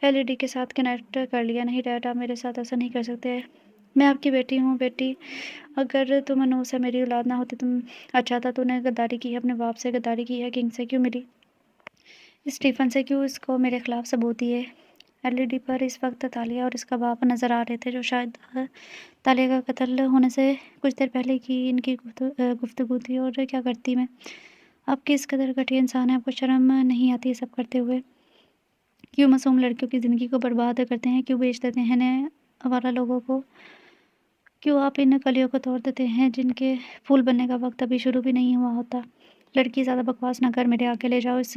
ایل ای ڈی کے ساتھ کنیکٹ کر لیا۔ نہیں ڈیڈ، آپ میرے ساتھ ایسا نہیں کر سکتے، میں آپ کی بیٹی ہوں۔ بیٹی، اگر تم انوس سے میری اولاد نہ ہوتی تم اچھا تھا، تو نے غداری کی ہے اپنے باپ سے، غداری کی ہے کنگ سے، کیوں ملی اسٹیفن سے، کیوں اس کو میرے خلاف ثبوت دیے؟ ایل ای ڈی پر اس وقت تالیہ اور اس کا باپ نظر آ رہے تھے، جو شاید تالیہ کا قتل ہونے سے کچھ دیر پہلے کی ان کی گفتگو تھی۔ اور کیا کرتی میں؟ آپ کس قدر گھٹیا انسان ہے، آپ کو شرم نہیں آتی یہ سب کرتے ہوئے؟ کیوں معصوم لڑکیوں کی زندگی کو برباد کرتے ہیں؟ کیوں بیچ دیتے ہیں آوارہ لوگوں کو؟ کیوں آپ ان کلیوں کو توڑ دیتے ہیں جن کے پھول بننے کا وقت ابھی شروع بھی نہیں ہوا ہوتا؟ لڑکی، زیادہ بکواس نہ کر، میرے آگے لے جاؤ اس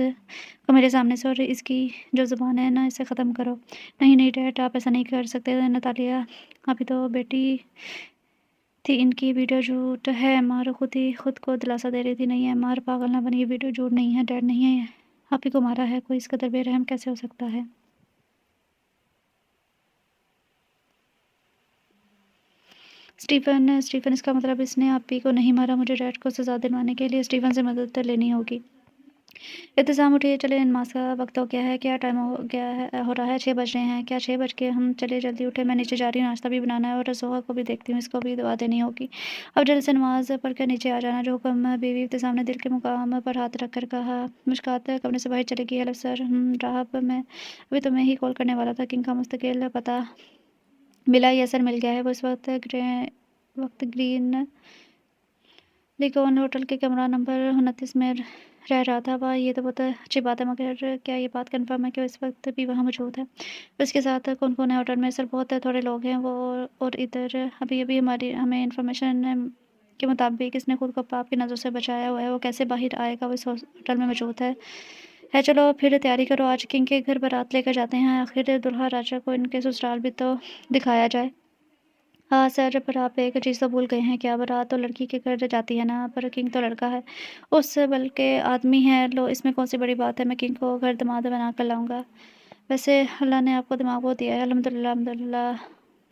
کو میرے سامنے سے، اور اس کی جو زبان ہے نا، اسے ختم کرو۔ نہیں نہیں ڈیڈ، آپ ایسا نہیں کر سکتے۔ ناتالیہ ابھی تو بیٹی تھی ان کی، ویڈیو جھوٹ ہے۔ ایم آر خود ہی خود کو دلاسا دے رہی تھی۔ نہیں ایم آر، پاگل نہ بنی، یہ ویڈیو جھوٹ نہیں ہے، ڈیڈ نہیں ہے، آپ ہی کو مارا ہے، کوئی اس قدر بے رحم کیسے ہو سکتا ہے؟ اسٹیفن، اس کا مطلب اس نے آپ ہی کو نہیں مارا؟ مجھے ڈیڈ کو سزا دلوانے کے لیے اسٹیفن سے مدد لینی ہوگی۔ ابتسام اٹھی، چلے نماز کا وقت ہو گیا ہے۔ کیا ٹائم ہو رہا ہے؟ 6 بج رہے ہیں۔ کیا 6 بج کے؟ ہم چلے جلدی اٹھے، میں نیچے جا رہی ہوں، ناشتہ بھی بنانا ہے، اور زوہا کو بھی دیکھتی ہوں، اس کو بھی دعا دینی ہوگی۔ اب جلد سے نماز پڑھ کر نیچے آ جانا، جو حکم بیوی ابتسام نے دل کے مقام پر ہاتھ رکھ کر کہا۔ مشکات کمرے سے باہر چلے گی۔ ہیلو سر، راہب، میں ابھی تمہیں ہی کال کرنے والا تھا، کنگ کا مستقل پتہ ملا؟ یہ سر مل گیا ہے، وہ اس وقت گرین لیگون ہوٹل کے کمرہ نمبر 29 میں رہ رہا تھا۔ واہ، یہ تو بہت اچھی بات ہے، مگر کیا یہ بات کنفرم ہے کہ وہ اس وقت بھی وہاں موجود ہے؟ اس کے ساتھ کون کون ہے ہوٹل میں؟ سر بہت تھوڑے لوگ ہیں، وہ اور ادھر ابھی ہمیں انفارمیشن کے مطابق اس نے خود کو آپ کی نظروں سے بچایا ہوا ہے، وہ کیسے باہر آئے گا؟ وہ اس ہوٹل میں موجود ہے چلو پھر تیاری کرو، آج کنگ کے گھر بارات لے کر جاتے ہیں، آخر دلہا راجا کو ان کے سسرال بھی تو دکھایا جائے۔ ہاں سر، پر آپ ایک چیز تو بھول گئے ہیں۔ کیا؟ بارات تو لڑکی کے گھر جاتی ہے نا، پر کنگ تو لڑکا ہے، اس بلکہ آدمی ہے۔ لو، اس میں کون سی بڑی بات ہے، میں کنگ کو گھر داماد بنا کر لاؤں گا۔ ویسے اللہ نے آپ کو دماغ وہ دیا ہے، الحمدللہ الحمدللہ،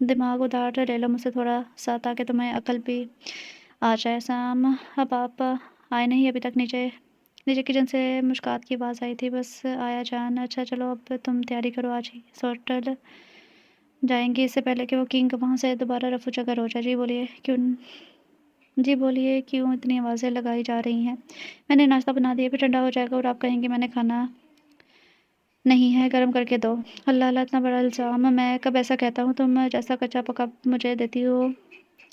دماغ ادھار لے لو مجھ سے تھوڑا سا، تاکہ تمہیں عقل بھی آ جائے۔ سام، اب آپ آئے نہیں ابھی تک؟ نیچے کچن سے مشکات کی آواز آئی تھی، بس آیا جان۔ اچھا چلو اب تم تیاری کرو، آج ہی ہوٹل جائیں گے، اس سے پہلے کہ وہ کنگ وہاں سے دوبارہ رفو چکر ہو جائے۔ جی بولیے، کیوں؟ جی بولیے، کیوں اتنی آوازیں لگائی جا رہی ہیں؟ میں نے ناشتہ بنا دیا، پھر ٹھنڈا ہو جائے گا اور آپ کہیں گے میں نے کھانا نہیں ہے، گرم کر کے دو۔ اللہ اللہ، اتنا بڑا الزام! میں کب ایسا کہتا ہوں؟ تم جیسا کچا پکا مجھے دیتی ہو،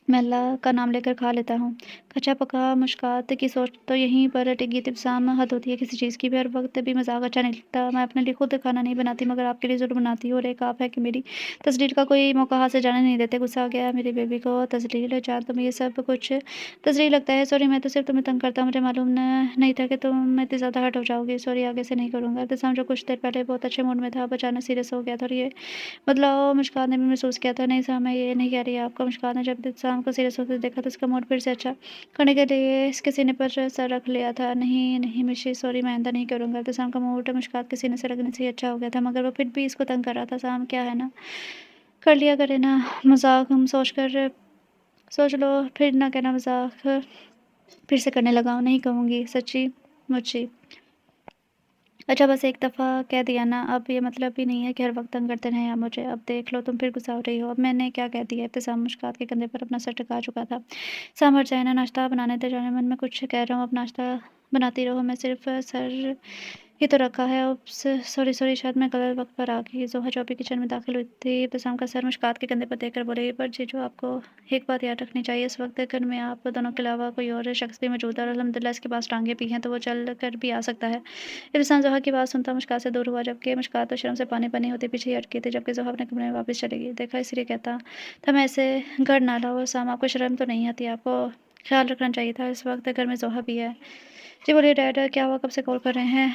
میں اللہ کا نام لے کر کھا لیتا ہوں۔ کچا پکا؟ مشکات کی سوچ تو یہیں پر ٹکی تھی۔ ابتسام، حد ہوتی ہے کسی چیز کی بھی، ہر وقت بھی مذاق اچھا نہیں لگتا۔ میں اپنے لیے خود کھانا نہیں بناتی، مگر آپ کے لیے ضرور بناتی ہوں، اور ایک آپ ہے کہ میری تسلیل کا کوئی موقع ہاتھ سے جانے نہیں دیتے۔ غصہ آ گیا میری بیبی کو؟ تسلیل جان، تمہیں یہ سب کچھ تسلیل لگتا ہے؟ سوری، میں تو صرف تمہیں تنگ کرتا ہوں، مجھے معلوم نہیں تھا کہ تم اتنی زیادہ ہرٹ ہو جاؤ گی۔ سوری، آگے سے نہیں کروں گا۔ ابتسام، جو کچھ دیر پہلے بہت اچھے موڈ میں تھا، اب اچانک سیریس ہو گیا تھا، اور یہ بدلاؤ مشکات نے بھی محسوس کیا تھا۔ نہیں صاحب، میں یہ نہیں کہہ رہی آپ کو۔ مشکات نے جب ابتسام کو سیریس ہوتے دیکھا تو اس کا موڈ پھر سے اچھا کرنے کے لیے اس کے سینے پر سر رکھ لیا تھا۔ نہیں نہیں مشی، سوری، میں آئندہ نہیں کروں گا۔ ابتسام کا موڈ مشکات کے سینے سے رکھنے سے ہی اچھا ہو گیا تھا، مگر وہ پھر بھی اس کو تنگ کر رہا تھا۔ سام، کیا ہے نا، کر لیا کرے نا مذاق، ہم سوچ لو، پھر نہ کہنا مذاق پھر سے کرنے لگا ہوں۔ نہیں کہوں گی، سچی مچی۔ اچھا بس ایک دفعہ کہہ دیا نا، اب یہ مطلب بھی نہیں ہے کہ ہر وقت تنگ کرتے رہیں آپ مجھے۔ اب دیکھ لو، تم پھر غصہ ہو رہی ہو۔ اب میں نے کیا کہہ دیا؟ ابتسام مشکات کے کندھے پر اپنا سر ٹکا چکا تھا۔ سام، ہٹ جائے نا، ناشتہ بنانے دے، جانے من میں کچھ کہہ رہا ہوں، اب ناشتہ بناتی رہو، میں صرف سر ये तो रखा है। अब सॉरी शायद मैं गलत वक़्त पर आ गई। ज़ोहा जो अभी किचन में दाखिल हुई थी, इब्तिसाम का सर मुश्कात के कंधे पर देकर बोली, पर जीजू आपको एक बात याद रखनी चाहिए, इस वक़्त घर में आप दोनों के अलावा कोई और शख़्स भी मौजूद है और अल्हम्दुलिल्लाह इसके पास टाँगें भी हैं, तो वो चल कर भी आ सकता है। इब्तिसाम ज़ोहा की बात सुनता मुश्कात से दूर हुआ, जबकि मुश्कात तो शर्म से पानी-पानी होती पीछे ही हटकी थी, जबकि ज़ोहा अपने कमरे में वापस चली गई। देखा इसलिए कहता था मैं ऐसे घर ना लाओ साम, आपको शर्म तो नहीं आती? आपको ख़्याल रखना चाहिए था, इस वक़्त घर में ज़ोहा भी है। जी बोलिए डैड क्या हुआ, कब से कॉल कर रहे हैं?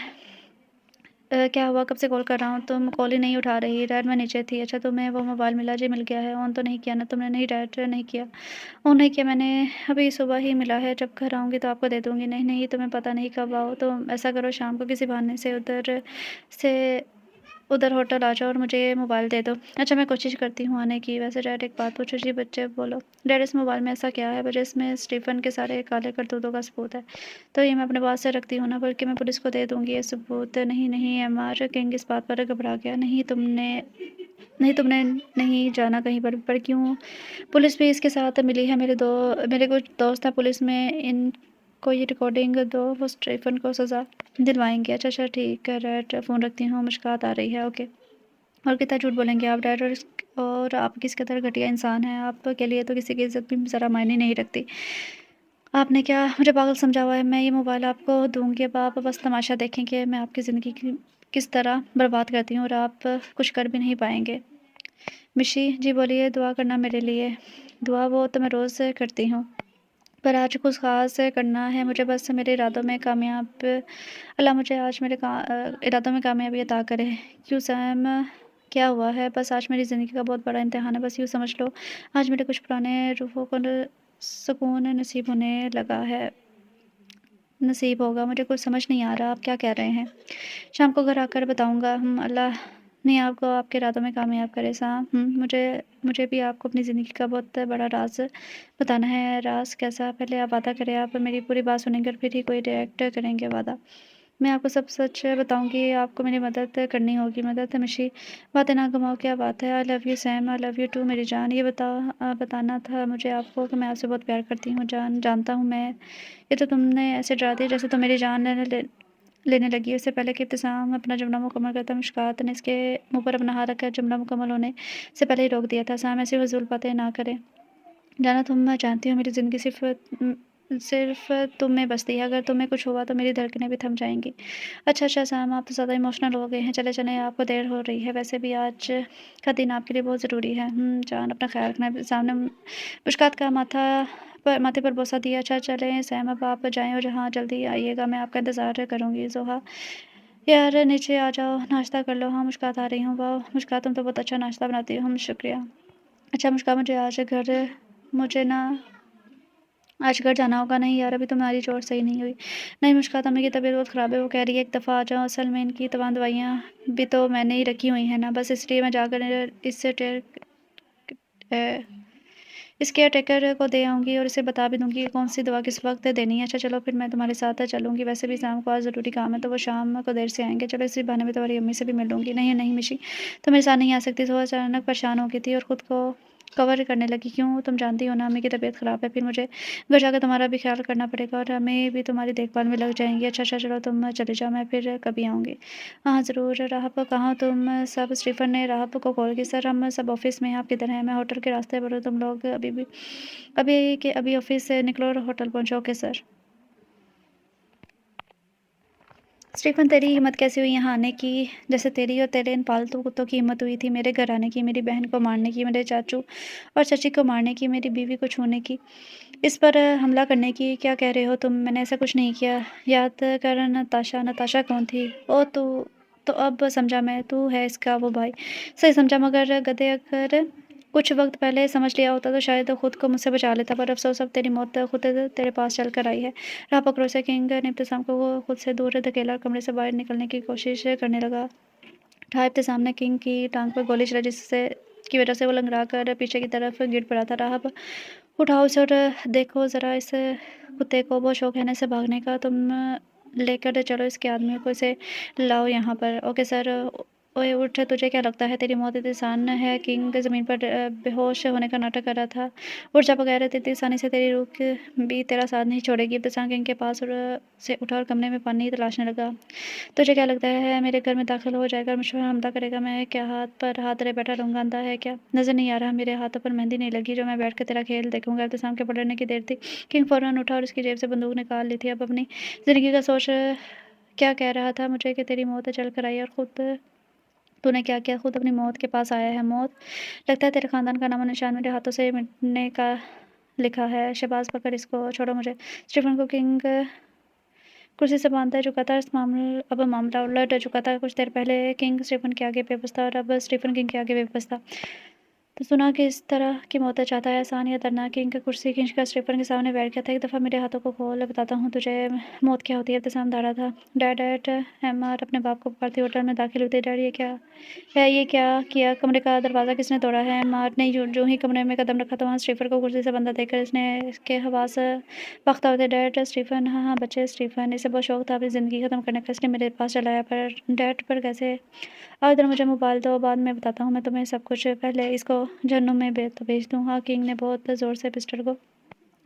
क्या हुआ, कब से कॉल कर रहा हूँ, तुम कॉल ही नहीं उठा रही? डैड मैं नीचे थी। अच्छा तुम्हें वो मोबाइल मिला? जी मिल गया है। ऑन तो नहीं किया ना तुमने? नहीं डैड नहीं किया। ऑन नहीं किया मैंने, अभी सुबह ही मिला है, जब घर आऊँगी तो आपको दे दूँगी। नहीं नहीं तुम्हें पता नहीं कब आओ, तो ऐसा करो शाम को किसी बहाने से उधर होटल आ जाओ और मुझे ये मोबाइल दे दो। अच्छा मैं कोशिश करती हूँ आने की। वैसे डैड एक बात पूछूँ? जी बच्चे बोलो। डैड इस मोबाइल में ऐसा क्या है? वजह इसमें स्टीफ़न के सारे काले करतूतों का सबूत है। तो ये मैं अपने पास से रखती हूँ ना, बल्कि मैं पुलिस को दे दूँगी ये सबूत। नहीं नहीं एमआर किंग इस बात पर घबरा गया। नहीं तुमने नहीं जाना कहीं पर क्यों? पुलिस भी इसके साथ मिली है। मेरे कुछ दोस्त हैं पुलिस में, इनको ये रिकॉर्डिंग दो, वो स्टीफ़न को सज़ा दिलवाएँगे। अच्छा ठीक है डैड, फ़ोन रखती हूँ, मुश्कात आ रही है, ओके। और कितना झूठ बोलेंगे आप डैड, और आप किस कदर घटिया इंसान हैं, आपके लिए तो किसी की इज़्ज़त भी ज़रा मायने नहीं रखती। आपने क्या मुझे पागल समझा हुआ है? मैं ये मोबाइल आपको दूँगी, अब आप बस तमाशा देखें कि मैं आपकी ज़िंदगी की किस तरह बर्बाद करती हूँ और आप कुछ कर भी नहीं पाएँगे। मिशी जी बोलिए, दुआ करना मेरे लिए। दुआ वो तो मैं रोज़ करती हूँ, पर आज कुछ ख़ास करना है मुझे, बस मेरे इरादों में कामयाब अल्लाह मुझे आज इरादों में कामयाबी अता करे। क्यों सैम, क्या हुआ है? बस आज मेरी ज़िंदगी का बहुत बड़ा इम्तिहान है, बस यूँ समझ लो आज मेरे कुछ पुराने रूहों को सुकून नसीब होगा। मुझे कुछ समझ नहीं आ रहा आप क्या कह रहे हैं? शाम को घर आकर बताऊँगा। अल्लाह ने आपको आपके इरादों में कामयाब करे साहब। मुझे भी आपको अपनी ज़िंदगी का बहुत बड़ा राज़ बताना है। राज़ कैसा? पहले आप वादा करें, आप मेरी पूरी बात सुनेंगे और फिर ही कोई रिएक्ट करेंगे। वादा? मैं आपको सब सच बताऊँगी, आपको मेरी मदद करनी होगी। मदद? मिशी बातें ना घुमाओ, क्या बात है? I love you Sam, I love you too मेरी जान। ये बताना था मुझे आपको कि मैं आपसे बहुत प्यार करती हूँ जान, जानता हूँ मैं। ये तो तुमने ऐसे डरा दिया जैसे तुम मेरी जान लेने लगी। उससे पहले कि इब्तिसाम अपना जुमला मुकम्मल करता, मुश्कात ने इसके मुँह पर अपना हाथ रखकर जुमला मुकम्मल होने से पहले ही रोक दिया था। साम ऐसी फ़िज़ूल बातें ना करें। जाना तुम जानती हो मेरी ज़िंदगी सिर्फ़ तुम में बसती है। अगर तुम्हें कुछ हुआ तो मेरी धड़कनें भी थम जाएँगी। अच्छा साम आप तो ज़्यादा इमोशनल हो गए हैं। चले चलें, आपको देर हो रही है। वैसे भी आज का दिन आपके लिए बहुत ज़रूरी है। जान अपना ख़्याल रखना। सामने मुश्कात का माथे पर बोसा दिया। अच्छा चलें सैम, अब आप जाएँ और हाँ जल्दी आइएगा, मैं आपका इंतज़ार करूँगी। ज़ोहा यार नीचे आ जाओ, नाश्ता कर लो। हाँ मुश्कात आ रही हूँ। वाह मुश्कात तुम तो बहुत अच्छा नाश्ता बनाती हो। शुक्रिया। अच्छा मुस्कान, मुझे ना आज घर जाना होगा। नहीं यार अभी तुम्हारी चोट सही नहीं हुई। नहीं मुस्कान, अम्मी की तबीयत बहुत ख़राब है, वो कह रही है एक दफ़ा आ जाओ। असल में इनकी तमाम दवाइयाँ भी तो मैंने ही रखी हुई हैं ना, बस इसलिए मैं जाकर इससे इस केयर टेकर को दे आऊँगी और इसे बता भी दूँगी कि कौन सी दवा किस वक्त देनी है। अच्छा चलो फिर मैं तुम्हारे साथ चलूँगी, वैसे भी शाम को आज ज़रूरी काम है तो वो शाम को देर से आएंगे। चलो इसी बहाने में तुम्हारी अम्मी से भी मिल लूँगी। नहीं नहीं मिशी, तुम मेरे साथ नहीं आ सकती। तो अचानक परेशान हो गई थी और ख़ुद को कवर करने लगी। क्यों? तुम जानती हो ना अम्मी की तबीयत ख़राब है, फिर मुझे घर जाकर तुम्हारा भी ख्याल करना पड़ेगा और अम्मी भी तुम्हारी देखभाल में लग जाएंगी। अच्छा चलो तुम चले जाओ, मैं फिर कभी आऊँगी। हाँ ज़रूर। राहत कहाँ तुम सब? स्टीफ़न ने राहत को कॉल की। सर हम सब ऑफ़िस में हैं, आप किधर हैं? मैं होटल के रास्ते पर हूँ, तुम लोग अभी ऑफ़िस से निकलो और होटल पहुँचो। Okay sir. स्टीफ़न तेरी हिम्मत कैसे हुई यहाँ आने की? जैसे तेरी और तेरे इन पालतू कुत्तों की हिम्मत हुई थी मेरे घर आने की, मेरी बहन को मारने की, मेरे चाचू और चाची को मारने की, मेरी बीवी को छूने की, इस पर हमला करने की। क्या कह रहे हो तुम? मैंने ऐसा कुछ नहीं किया। याद कर नताशा। नताशा कौन थी? ओह तो अब समझा मैं, तू है इसका वो भाई। सही समझा, मगर गधे अगर कुछ वक्त पहले समझ लिया होता तो शायद खुद को मुझसे बचा लेता, पर अफ़सोस अब तेरी मौत खुद तेरे पास चल कर आई है। रहा पकड़ो से। किंग ने इब्तिसाम को खुद से दूर धकेला और कमरे से बाहर निकलने की कोशिश करने लगा। था इब्तिसाम ने किंग की टांग पर गोली चलाई, जिससे की वजह से वो लंगड़ा कर पीछे की तरफ गिर पड़ा था। राहब उठाओ उसे और देखो ज़रा इस कुत्ते को, बहुत शौक है ना इसे भागने का। तुम लेकर चलो इसके आदमियों को, इसे लाओ यहाँ पर। Okay sir. ओए उठ, तुझे क्या लगता है तेरी मौत इतनी आसान है? किंग ज़मीन पर बेहोश होने का नाटक कर रहा था। उठ जा बगैर इतनी आसानी से तेरी रूह भी तेरा साथ नहीं छोड़ेगी। इब्तिसाम किंग के पास से उठा और कमरे में पानी तलाशने लगा। तुझे क्या लगता है मेरे घर में दाखिल हो जाएगा और मुझ पर हमला करेगा? मैं क्या हाथ पर हाथ रहे बैठा रहूँगा? अंधा है क्या? नज़र नहीं आ रहा मेरे हाथों पर मेहंदी नहीं लगी जो मैं बैठ कर तेरा खेल देखूँगा? इब्तिसाम के पलटने की देर थी। किंग फ़ौरन उठा और उसकी जेब से बंदूक निकाल ली थी। अब अपनी ज़िंदगी का सोच क्या कह रहा था मुझे कि तेरी मौत चल कर आई और खुद तूने क्या किया? खुद अपनी मौत के पास आया है। मौत, लगता है तेरे ख़ानदान का नामो-निशान मेरे हाथों से मिटने का लिखा है। शहबाज़ पकड़ इसको, छोड़ो मुझे। स्टीफ़न को किंग कुर्सी से बाँधता चुका था। अब मामला उलट चुका था। कुछ देर पहले किंग स्टीफ़न के आगे बेबस था और अब स्टीफ़न किंग के आगे बेबस था। तो सुना कि इस तरह की मौत चाहता है, आसान या दर्दनाक? किंग की कुर्सी खींचकर स्टीफ़न के सामने बैठ गया था। एक दफ़ा मेरे हाथों को खोल, बताता हूँ तुझे मौत क्या होती है। इब्तिसाम दौड़ा था। डैड, डैड, एम्मार अपने बाप को पुकारती होटल में दाखिल हुई थी। डैड, ये क्या है? ये क्या किया? कमरे का दरवाज़ा किसने तोड़ा है? एम्मार ने जो ही कमरे में कदम रखा था वहाँ स्टीफ़न को कुर्सी से बंधा देखकर इसके हवास बख्ता हुए थे। डैड, स्टीफ़न, हाँ हाँ बच्चे स्टीफ़न, इसे बहुत शौक था अपनी ज़िंदगी ख़त्म करने का, इसलिए मेरे पास चलाया। पर डैड, पर कैसे? आओ इधर, मुझे मोबाइल दो, बाद में बताता हूँ मैं तुम्हें सब कुछ। पहले इसको जहन्नुम में भेज दूँ। हाँ। किंग ने बहुत ज़ोर से पिस्टल को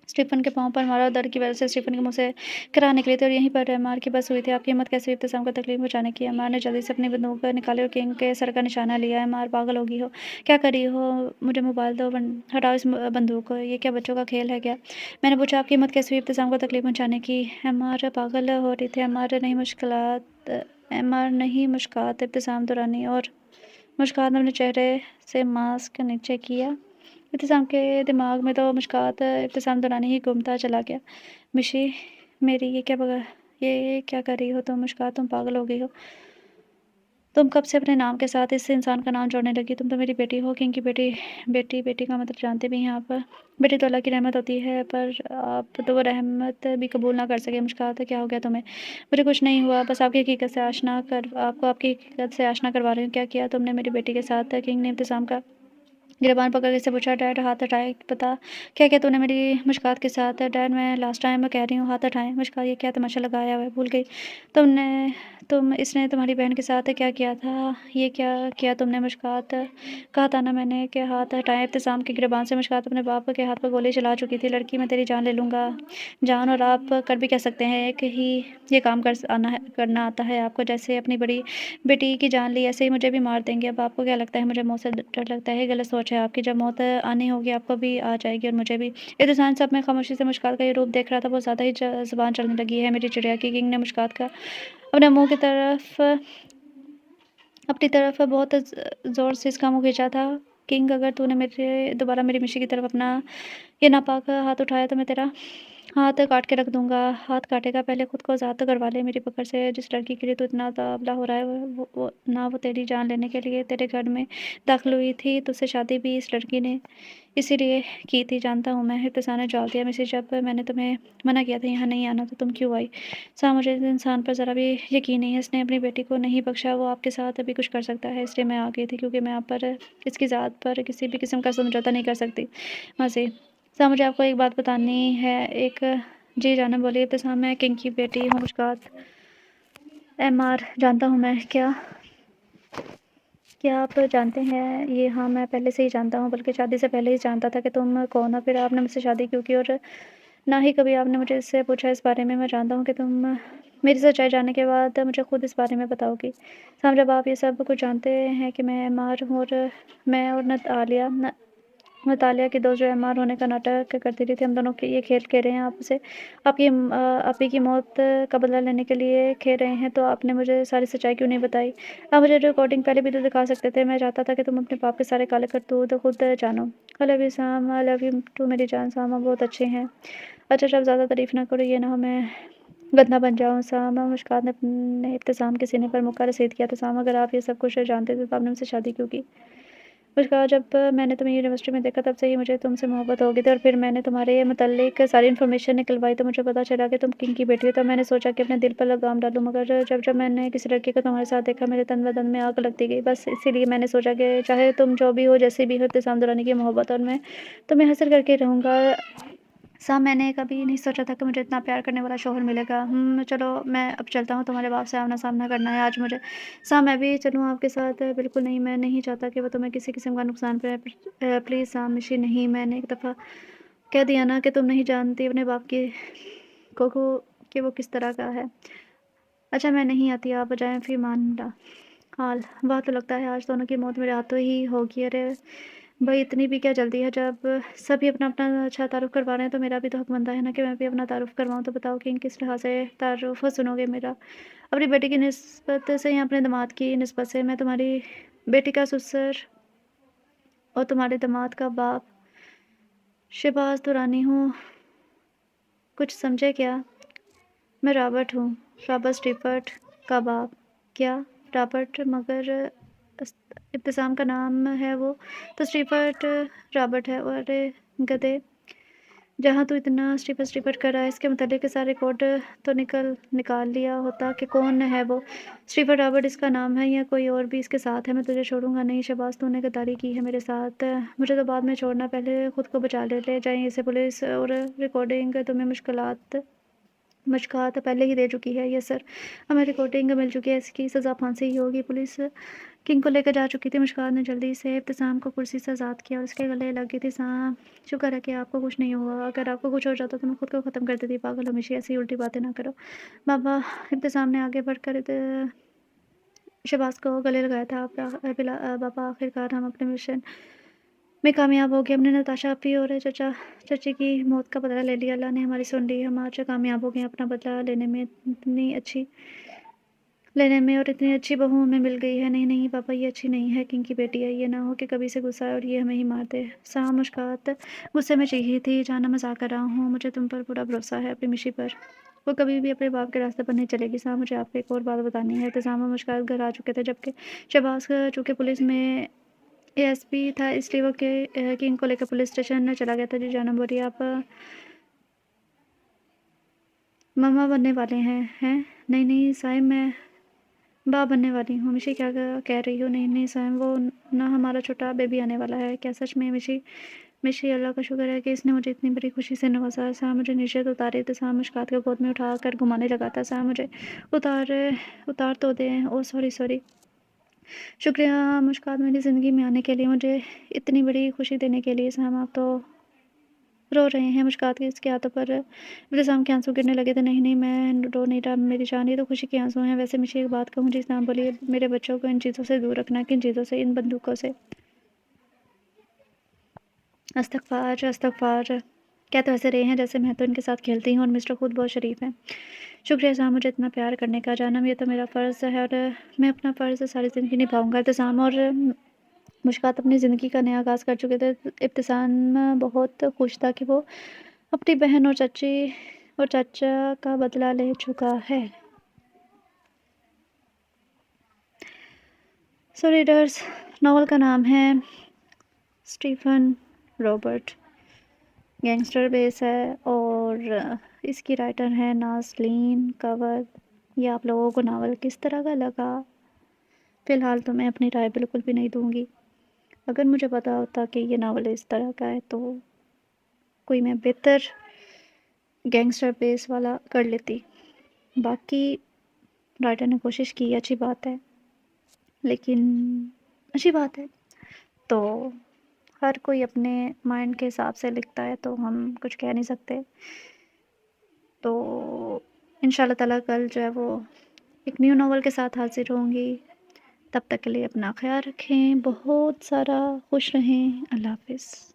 स्टीफ़न के पाँव पर मारा और दर्द की वजह से स्टीफ़न के मुँह से कराह निकली थी और यहीं पर एम्मार की बस हुई थी। आपकी हिम्मत कैसे हुई इब्तिसाम को तकलीफ पहुँचाने की? एम्मार ने जल्दी से अपनी बंदूक निकाली और किंग के सर का निशाना लिया। एम्मार, पागल हो गई हो? क्या कर रही हो? मुझे मोबाइल दो, हटाओ इस बंदूक को। ये क्या बच्चों का खेल है क्या? मैंने पूछा, आपकी हिम्मत कैसे हुई इब्तिसाम को तकलीफ पहुँचाने की? एम्मार पागल हो रही थी। एम्मार नहीं मुश्किलात, इब्तिसाम दुरानी और मुस्कान ने अपने चेहरे से मास्क नीचे किया। इब्तिसाम के दिमाग में तो मुस्कान इब्तिसाम दौरान ही घूमता चला गया। मिशी मेरी, ये क्या कर रही हो तुम? मुस्कान, तुम पागल हो गई हो? तुम कब से अपने नाम के साथ इस इंसान का नाम जोड़ने लगी? तुम तो मेरी बेटी हो। किंग की बेटी। बेटी का मतलब जानते भी हैं आप? बेटी तो अल्लाह की रहमत होती है, पर आप तो वो रहमत भी कबूल ना कर सके। मुस्कान, क्या हो गया तुम्हें? मुझे कुछ नहीं हुआ, बस आपको आपकी हकीकत से आशना करवा रही हूँ। क्या किया तुमने मेरी बेटी के साथ? किंग ने इब्तिसाम का गिरबान पकड़ से पूछा। डैड, हाथ हटाए, पता क्या क्या तूने मेरी मुश्कात के साथ? डैड, मैं लास्ट टाइम कह रही हूँ, हाथ हटाएं। मुश्कात, ये क्या तमाशा लगाया हुआ है? भूल गई इसने तुम्हारी बहन के साथ क्या किया था? ये क्या किया तुमने? मुश्कात, कहा था ना मैंने कि हाथ हटाएं। इब्तिसाम के गिरबान से मुश्कात अपने बाप के हाथ पर गोली चला चुकी थी। लड़की, मैं तेरी जान ले लूँगा। जान, और आप कर भी कह सकते हैं। एक ही ये काम करना आता है आपको। जैसे अपनी बड़ी बेटी की जान ली, ऐसे ही मुझे भी मार देंगे। अब आपको क्या लगता है मुझे मौत से डर लगता है? गलत सोच है आपकी। जब मौत आनी होगी आपको भी आ जाएगी और मुझे भी। इब्तिसाम सब में खामोशी से मुस्कान का ये रूप देख रहा था। बहुत ज़्यादा ही ज़ुबान चलने लगी है मेरी चिड़िया की। किंग ने मुस्कान का अपने मुँह की तरफ अपनी तरफ बहुत ज़ोर से इसका मुँह खींचा था। किंग, अगर तूने दोबारा मेरी मिशी की तरफ अपना ये नापाक हाथ उठाया तो मैं तेरा हाथ काट के रख दूँगा। हाथ काटेगा? पहले खुद को आज़ाद तो करवा ले मेरी पकड़ से। जिस लड़की के लिए तू इतना तावला हो रहा है वो तेरी जान लेने के लिए तेरे घर में दाखिल हुई थी। तुझसे शादी भी इस लड़की ने इसीलिए की थी। जानता हूँ मैं। इब्तिसाम ने जवाब दिया। मिसेज, जब मैंने तुम्हें मना किया था यहाँ नहीं आना तो तुम क्यों आई? मुझे इस इंसान पर ज़रा भी यकीन नहीं है। इसने अपनी बेटी को नहीं बख्शा। वो आपके साथ भी कुछ कर सकता है, इसलिए मैं आ गई थी, क्योंकि मैं आप पर इसकी ज़ात पर किसी भी किस्म का समझौता नहीं कर सकती। मज़े मुझे आपको एक बात बतानी है। जी जानम बोलिए। इब्तिसाम, मैं किंग की बेटी हूँ। मुस्कान, एम्मार, जानता हूँ मैं। क्या आप जानते हैं ये? हाँ, मैं पहले से ही जानता हूँ, बल्कि शादी से पहले ही जानता था कि तुम कौन हो। फिर आपने मुझसे शादी क्यों की? और ना ही कभी आपने मुझे इससे पूछा इस बारे में। मैं जानता हूँ कि तुम मेरी सच्चाई जानने के बाद मुझे खुद इस बारे में बताओगी। जब आप ये सब कुछ जानते हैं कि मैं एम्मार हूँ और मैं और नतालिया की दोस्त जो एम्मार होने का नाटक करती रही थी, हम दोनों के ये खेल खेल रहे हैं आपसे, आप ही की मौत का बदला लेने के लिए खेल रहे हैं, तो आपने मुझे सारी सच्चाई क्यों नहीं बताई? आप मुझे रिकॉर्डिंग पहले भी तो दिखा सकते थे। मैं चाहता था कि तुम अपने पाप के सारे काले करतूत खुद जानो। आई लव यू साम, आई लव यू टू मेरी जान। सामा बहुत अच्छे हैं। अच्छा, जब ज़्यादा तारीफ ना करो, ये ना हो मैं गंदा बन जाऊँ। सामा, मुस्कान ने अपने इब्तिसाम के सीने पर मुक्का रसीद किया। तो सामा, अगर आप ये सब कुछ जानते थे तो आपने मुझसे शादी क्यों की? मुझे जब मैंने तुम्हें यूनिवर्सिटी में देखा तब से ही मुझे तुमसे मोहब्बत हो गई थी, और फिर मैंने तुम्हारे मुतल्लिक सारी इन्फॉर्मेशन निकलवाई तो मुझे पता चला कि तुम किंग की बेटी हो। तब मैंने सोचा कि अपने दिल पर लगाम डालूं, मगर जब जब मैंने किसी लड़की को तुम्हारे साथ देखा, मेरे तन बदन में आग लगती गई। बस इसीलिए मैंने सोचा कि चाहे तुम जो भी हो, जैसी भी हो, इब्तिसाम दुरानी की मोहब्बत और मैं तुम्हें हासिल करके रहूँगा। صاحب میں نے کبھی نہیں سوچا تھا کہ مجھے اتنا پیار کرنے والا شوہر ملے گا۔ چلو میں اب چلتا ہوں، تمہارے باپ سے آمنا-سامنا کرنا ہے آج مجھے۔ صاحب میں بھی چلوں آپ کے ساتھ؟ بالکل نہیں، میں نہیں چاہتا کہ وہ تمہیں کسی قسم کا نقصان پلائے۔ پلیز صاحب مشی نہیں، میں نے ایک دفعہ کہہ دیا نا کہ تم نہیں جانتی اپنے باپ کی کو کہ وہ کس طرح کا ہے۔ اچھا میں نہیں آتی، آپ بجائیں پھر مانڈا حال۔ واہ تو لگتا ہے آج دونوں کی موت میرے ہاتھوں ہی ہوگی۔ ارے بھائی اتنی بھی کیا جلدی ہے؟ جب سبھی اپنا اپنا اچھا تعارف کروا رہے ہیں تو میرا بھی تو حق بنتا ہے نا کہ میں بھی اپنا تعارف کرواؤں۔ تو بتاؤ کہ کس طرح سے تعارف سنو گے میرا؟ اپنی بیٹی کی نسبت سے یا اپنے داماد کی نسبت سے؟ میں تمہاری بیٹی کا سسر اور تمہارے داماد کا باپ شہباز درانی ہوں، کچھ سمجھے کیا؟ میں رابرٹ ہوں، رابرٹ سٹیفرڈ کا باپ۔ کیا رابرٹ؟ مگر ابتسام کا نام ہے وہ تو سٹیفرڈ رابرٹ ہے۔ اور گدھے، جہاں تو اتنا سٹیفرڈ کر رہا ہے اس کے متعلق سارا ریکارڈ تو نکال لیا ہوتا کہ کون ہے وہ۔ سٹیفرڈ رابرٹ اس کا نام ہے یا کوئی اور بھی اس کے ساتھ ہے؟ میں تجھے چھوڑوں گا نہیں شہباز، تو نے غداری کی ہے میرے ساتھ۔ مجھے تو بعد میں چھوڑنا، پہلے خود کو بچا لے جائیں اسے پولیس اور ریکارڈنگ تمہیں مشکات پہلے ہی دے چکی ہے۔ یس سر، ہمیں ریکارڈنگ مل چکی ہے، اس کی سزا پھانسی ہی ہوگی۔ پولیس کنگ کو لے کر جا چکی تھی۔ مشکات نے جلدی سے ابتسام کو کرسی سے آزاد کیا اور اس کے گلے لگ گئی تھی۔ صاحب شکر ہے کہ آپ کو کچھ نہیں ہوا، اگر آپ کو کچھ ہو جاتا تو میں خود کو ختم کر دیتی۔ پاگل، ہمیشہ ایسی الٹی باتیں نہ کرو بابا۔ ابتسام نے آگے بڑھ کر شہباز کو گلے لگایا تھا۔ بابا آخر کار ہم اپنے مشن میں کامیاب ہو گئے۔ ہم نے نتاشا اپی اور چچی کی موت کا بدلہ لے لیا۔ اللہ نے ہماری سن لی، ہم آج کامیاب ہو گئے اپنا بدلہ لینے میں اور اتنی اچھی بہو ہمیں مل گئی ہے۔ نہیں پاپا، یہ اچھی نہیں ہے، کنگ کی بیٹی ہے، یہ نہ ہو کہ کبھی سے غصہ آئے اور یہ ہمیں ہی مار دے۔ صاحب مشکات غصے میں چیخی تھی، جانا مذاق کر رہا ہوں، مجھے تم پر پورا بھروسہ ہے، اپنی مشی پر، وہ کبھی بھی اپنے باپ کے راستے پر نہیں چلے گی۔ صاحب مجھے آپ کو ایک اور بات بتانی ہے۔ ابتسام اور مشکات گھر آ چکے تھے جبکہ شہباز چونکہ پولیس میں ASP تھا اس لیے وہ کنگ کو لے کر پولیس اسٹیشن چلا گیا تھا۔ جی جانب بولیے، آپ مما بننے والے ہیں؟ نہیں صاحب، میں باپ بننے والی ہوں۔ مشی کیا کہہ رہی ہو؟ نہیں صاحب، وہ نہ ہمارا چھوٹا بیبی آنے والا ہے۔ کیا سچ میں؟ مشی اللہ کا شکر ہے کہ اس نے مجھے اتنی بڑی خوشی سے نوازا ہے۔ صاحب مجھے نیچے اتارے۔ ابتسام مشکات کو گود میں اٹھا کر گھمانے لگا تھا۔ صاحب مجھے اتار تو دیں۔ او سوری۔ شکریہ مشکات، میری زندگی میں آنے کے لیے، مجھے اتنی بڑی خوشی دینے کے لیے۔ صاحب آپ تو رو رہے ہیں؟ مشکات کے اس کے ہاتھوں پر ابتسام کے آنسو گرنے لگے تھے۔ نہیں میں رو نہیں رہا میری جان، یہ تو خوشی کے آنسو ہیں۔ ویسے مجھے ایک بات کہوں؟ جی صاحب بولیے۔ میرے بچوں کو ان چیزوں سے دور رکھنا۔ کن چیزوں سے؟ ان بندوقوں سے۔ استغفار، کیا تو ایسے رہے ہیں جیسے میں تو ان کے ساتھ کھیلتی ہوں، اور مسٹر خود بہت شریف ہیں۔ شکریہ صاحب مجھے اتنا پیار کرنے کا۔ جانم یہ تو میرا فرض ہے اور میں اپنا فرض ساری زندگی نبھاؤں گا۔ ابتسام اور مشکات اپنی زندگی کا نیا آغاز کر چکے تھے۔ ابتسام بہت خوش تھا کہ وہ اپنی بہن اور چاچا کا بدلہ لے چکا ہے۔ ریڈرز، ناول کا نام ہے سٹیفن رابرٹ، گینگسٹر بیس ہے اور اس کی رائٹر ہے نازلین کنور۔ یہ آپ لوگوں کو ناول کس طرح کا لگا؟ فی الحال تو میں اپنی رائے بالکل بھی نہیں دوں گی۔ اگر مجھے پتا ہوتا کہ یہ ناول اس طرح کا ہے تو کوئی میں بہتر گینگسٹر بیس والا کر لیتی۔ باقی رائٹر نے کوشش کی، اچھی بات ہے، تو ہر کوئی اپنے مائنڈ کے حساب سے لکھتا ہے تو ہم کچھ کہہ نہیں سکتے۔ تو انشاءاللہ تعالیٰ کل جو ہے وہ ایک نیو ناول کے ساتھ حاضر ہوں گی۔ تب تک کے لیے اپنا خیال رکھیں، بہت سارا خوش رہیں۔ اللہ حافظ۔